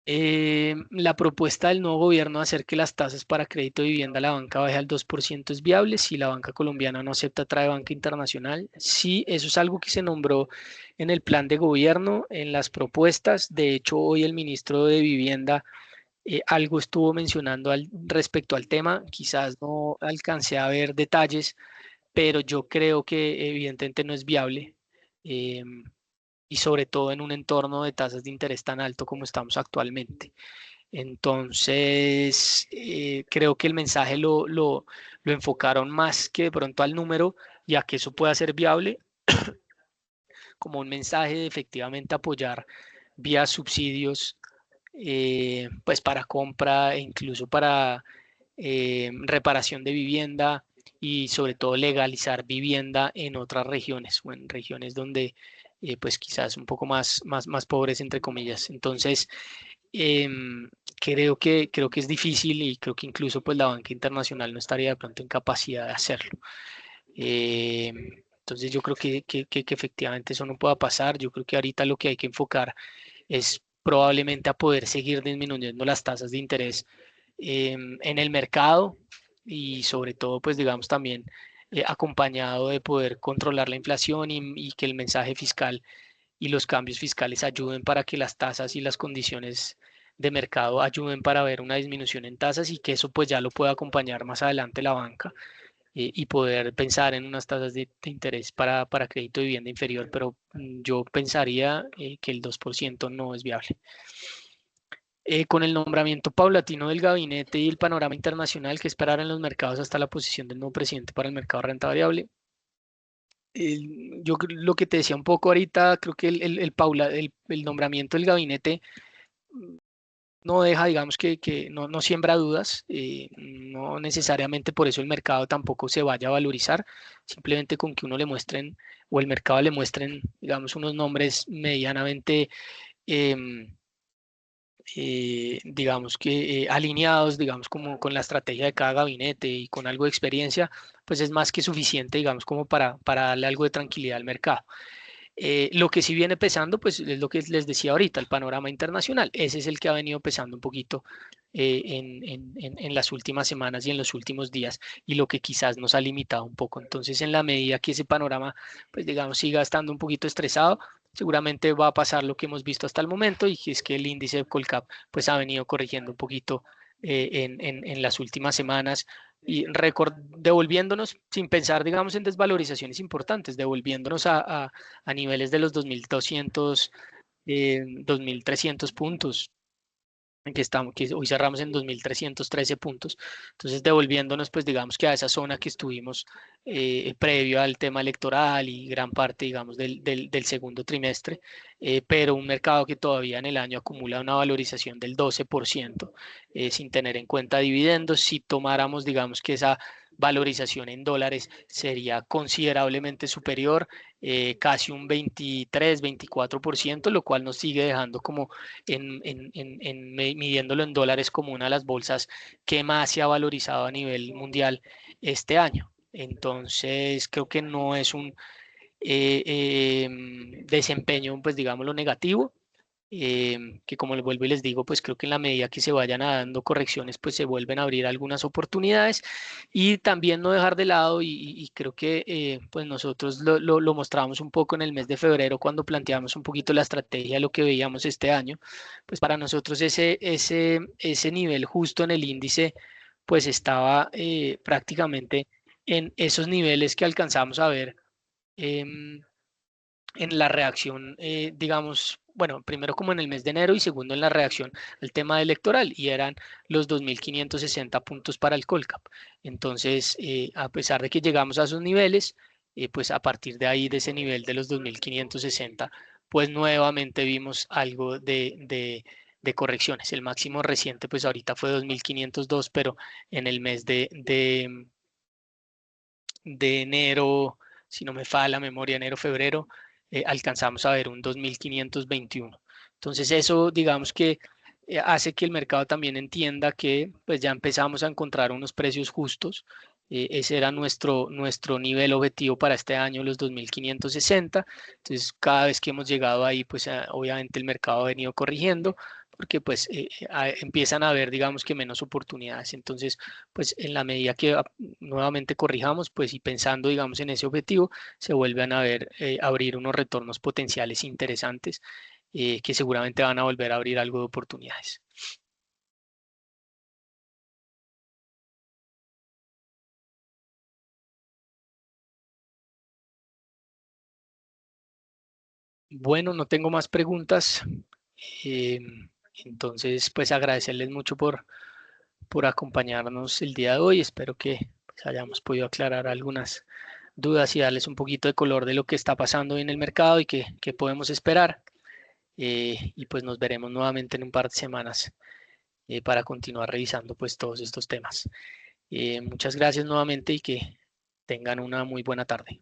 La propuesta del nuevo gobierno de hacer que las tasas para crédito de vivienda a la banca baje al 2% es viable si la banca colombiana no acepta trae banca internacional. Sí, eso es algo que se nombró en el plan de gobierno, en las propuestas. De hecho, hoy el ministro de Vivienda algo estuvo mencionando respecto al tema. Quizás no alcancé a ver detalles, pero yo creo que evidentemente no es viable. Y sobre todo en un entorno de tasas de interés tan alto como estamos actualmente. Entonces, creo que el mensaje lo enfocaron más que de pronto al número y a que eso pueda ser viable, como un mensaje de efectivamente apoyar vía subsidios, pues para compra e incluso para reparación de vivienda y sobre todo legalizar vivienda en otras regiones o en regiones donde pues quizás un poco más pobres entre comillas. Entonces, creo que es difícil y creo que incluso pues la banca internacional no estaría de pronto en capacidad de hacerlo. Entonces yo creo que efectivamente eso no pueda pasar. Yo creo que ahorita lo que hay que enfocar es probablemente a poder seguir disminuyendo las tasas de interés en el mercado y sobre todo, pues digamos también acompañado de poder controlar la inflación y que el mensaje fiscal y los cambios fiscales ayuden para que las tasas y las condiciones de mercado ayuden para ver una disminución en tasas y que eso pues ya lo pueda acompañar más adelante la banca y poder pensar en unas tasas de interés para crédito de vivienda inferior, pero yo pensaría que el 2% no es viable. Con el nombramiento paulatino del gabinete y el panorama internacional que esperar en los mercados hasta la posición del nuevo presidente para el mercado de renta variable. Lo que te decía un poco ahorita, creo que el nombramiento del gabinete no deja, digamos que no siembra dudas, no necesariamente por eso el mercado tampoco se vaya a valorizar, simplemente con que uno le muestren o el mercado le muestren, digamos, unos nombres medianamente em, digamos que alineados, digamos, como con la estrategia de cada gabinete y con algo de experiencia, pues es más que suficiente, digamos, como para darle algo de tranquilidad al mercado. Lo que sí viene pesando, pues es lo que les decía ahorita, el panorama internacional. Ese es el que ha venido pesando un poquito en las últimas semanas y en los últimos días y lo que quizás nos ha limitado un poco. Entonces, en la medida que ese panorama, pues digamos, siga estando un poquito estresado, seguramente va a pasar lo que hemos visto hasta el momento y que es que el índice de Colcap pues ha venido corrigiendo un poquito en las últimas semanas y devolviéndonos sin pensar, digamos, en desvalorizaciones importantes, devolviéndonos a niveles de los 2.200, 2.300 puntos, que estamos, que hoy cerramos en 2.313 puntos. Entonces, devolviéndonos, pues digamos que a esa zona que estuvimos previo al tema electoral y gran parte, digamos, del segundo trimestre, pero un mercado que todavía en el año acumula una valorización del 12%, sin tener en cuenta dividendos. Si tomáramos, digamos, que esa valorización en dólares sería considerablemente superior, casi un 23-24%, lo cual nos sigue dejando como midiéndolo en dólares como una de las bolsas que más se ha valorizado a nivel mundial este año. Entonces, creo que no es un desempeño, pues digámoslo, negativo, que como les vuelvo y les digo, pues creo que en la medida que se vayan dando correcciones, pues se vuelven a abrir algunas oportunidades y también no dejar de lado, y creo que pues nosotros lo mostramos un poco en el mes de febrero cuando planteamos un poquito la estrategia de lo que veíamos este año, pues para nosotros ese nivel justo en el índice, pues estaba prácticamente en esos niveles que alcanzamos a ver. em, en la reacción, digamos, bueno, primero como en el mes de enero y segundo en la reacción al tema electoral y eran los 2.560 puntos para el Colcap. Entonces, a pesar de que llegamos a esos niveles, pues a partir de ahí, de ese nivel de los 2.560, pues nuevamente vimos algo de correcciones. El máximo reciente, pues ahorita fue 2.502, pero en el mes de enero, si no me falla la memoria, enero, febrero, alcanzamos a ver un 2.521. Entonces eso, digamos que hace que el mercado también entienda que pues ya empezamos a encontrar unos precios justos. Ese era nuestro nivel objetivo para este año, los 2.560. Entonces, cada vez que hemos llegado ahí, pues obviamente el mercado ha venido corrigiendo porque pues empiezan a haber, digamos que menos oportunidades. Entonces, pues en la medida que nuevamente corrijamos, pues y pensando, digamos, en ese objetivo, se vuelven a ver, abrir unos retornos potenciales interesantes que seguramente van a volver a abrir algo de oportunidades. Bueno, no tengo más preguntas. eh, entonces, pues agradecerles mucho por acompañarnos el día de hoy. Espero que pues, hayamos podido aclarar algunas dudas y darles un poquito de color de lo que está pasando en el mercado y qué podemos esperar. Y pues nos veremos nuevamente en un par de semanas para continuar revisando pues todos estos temas. Muchas gracias nuevamente y que tengan una muy buena tarde.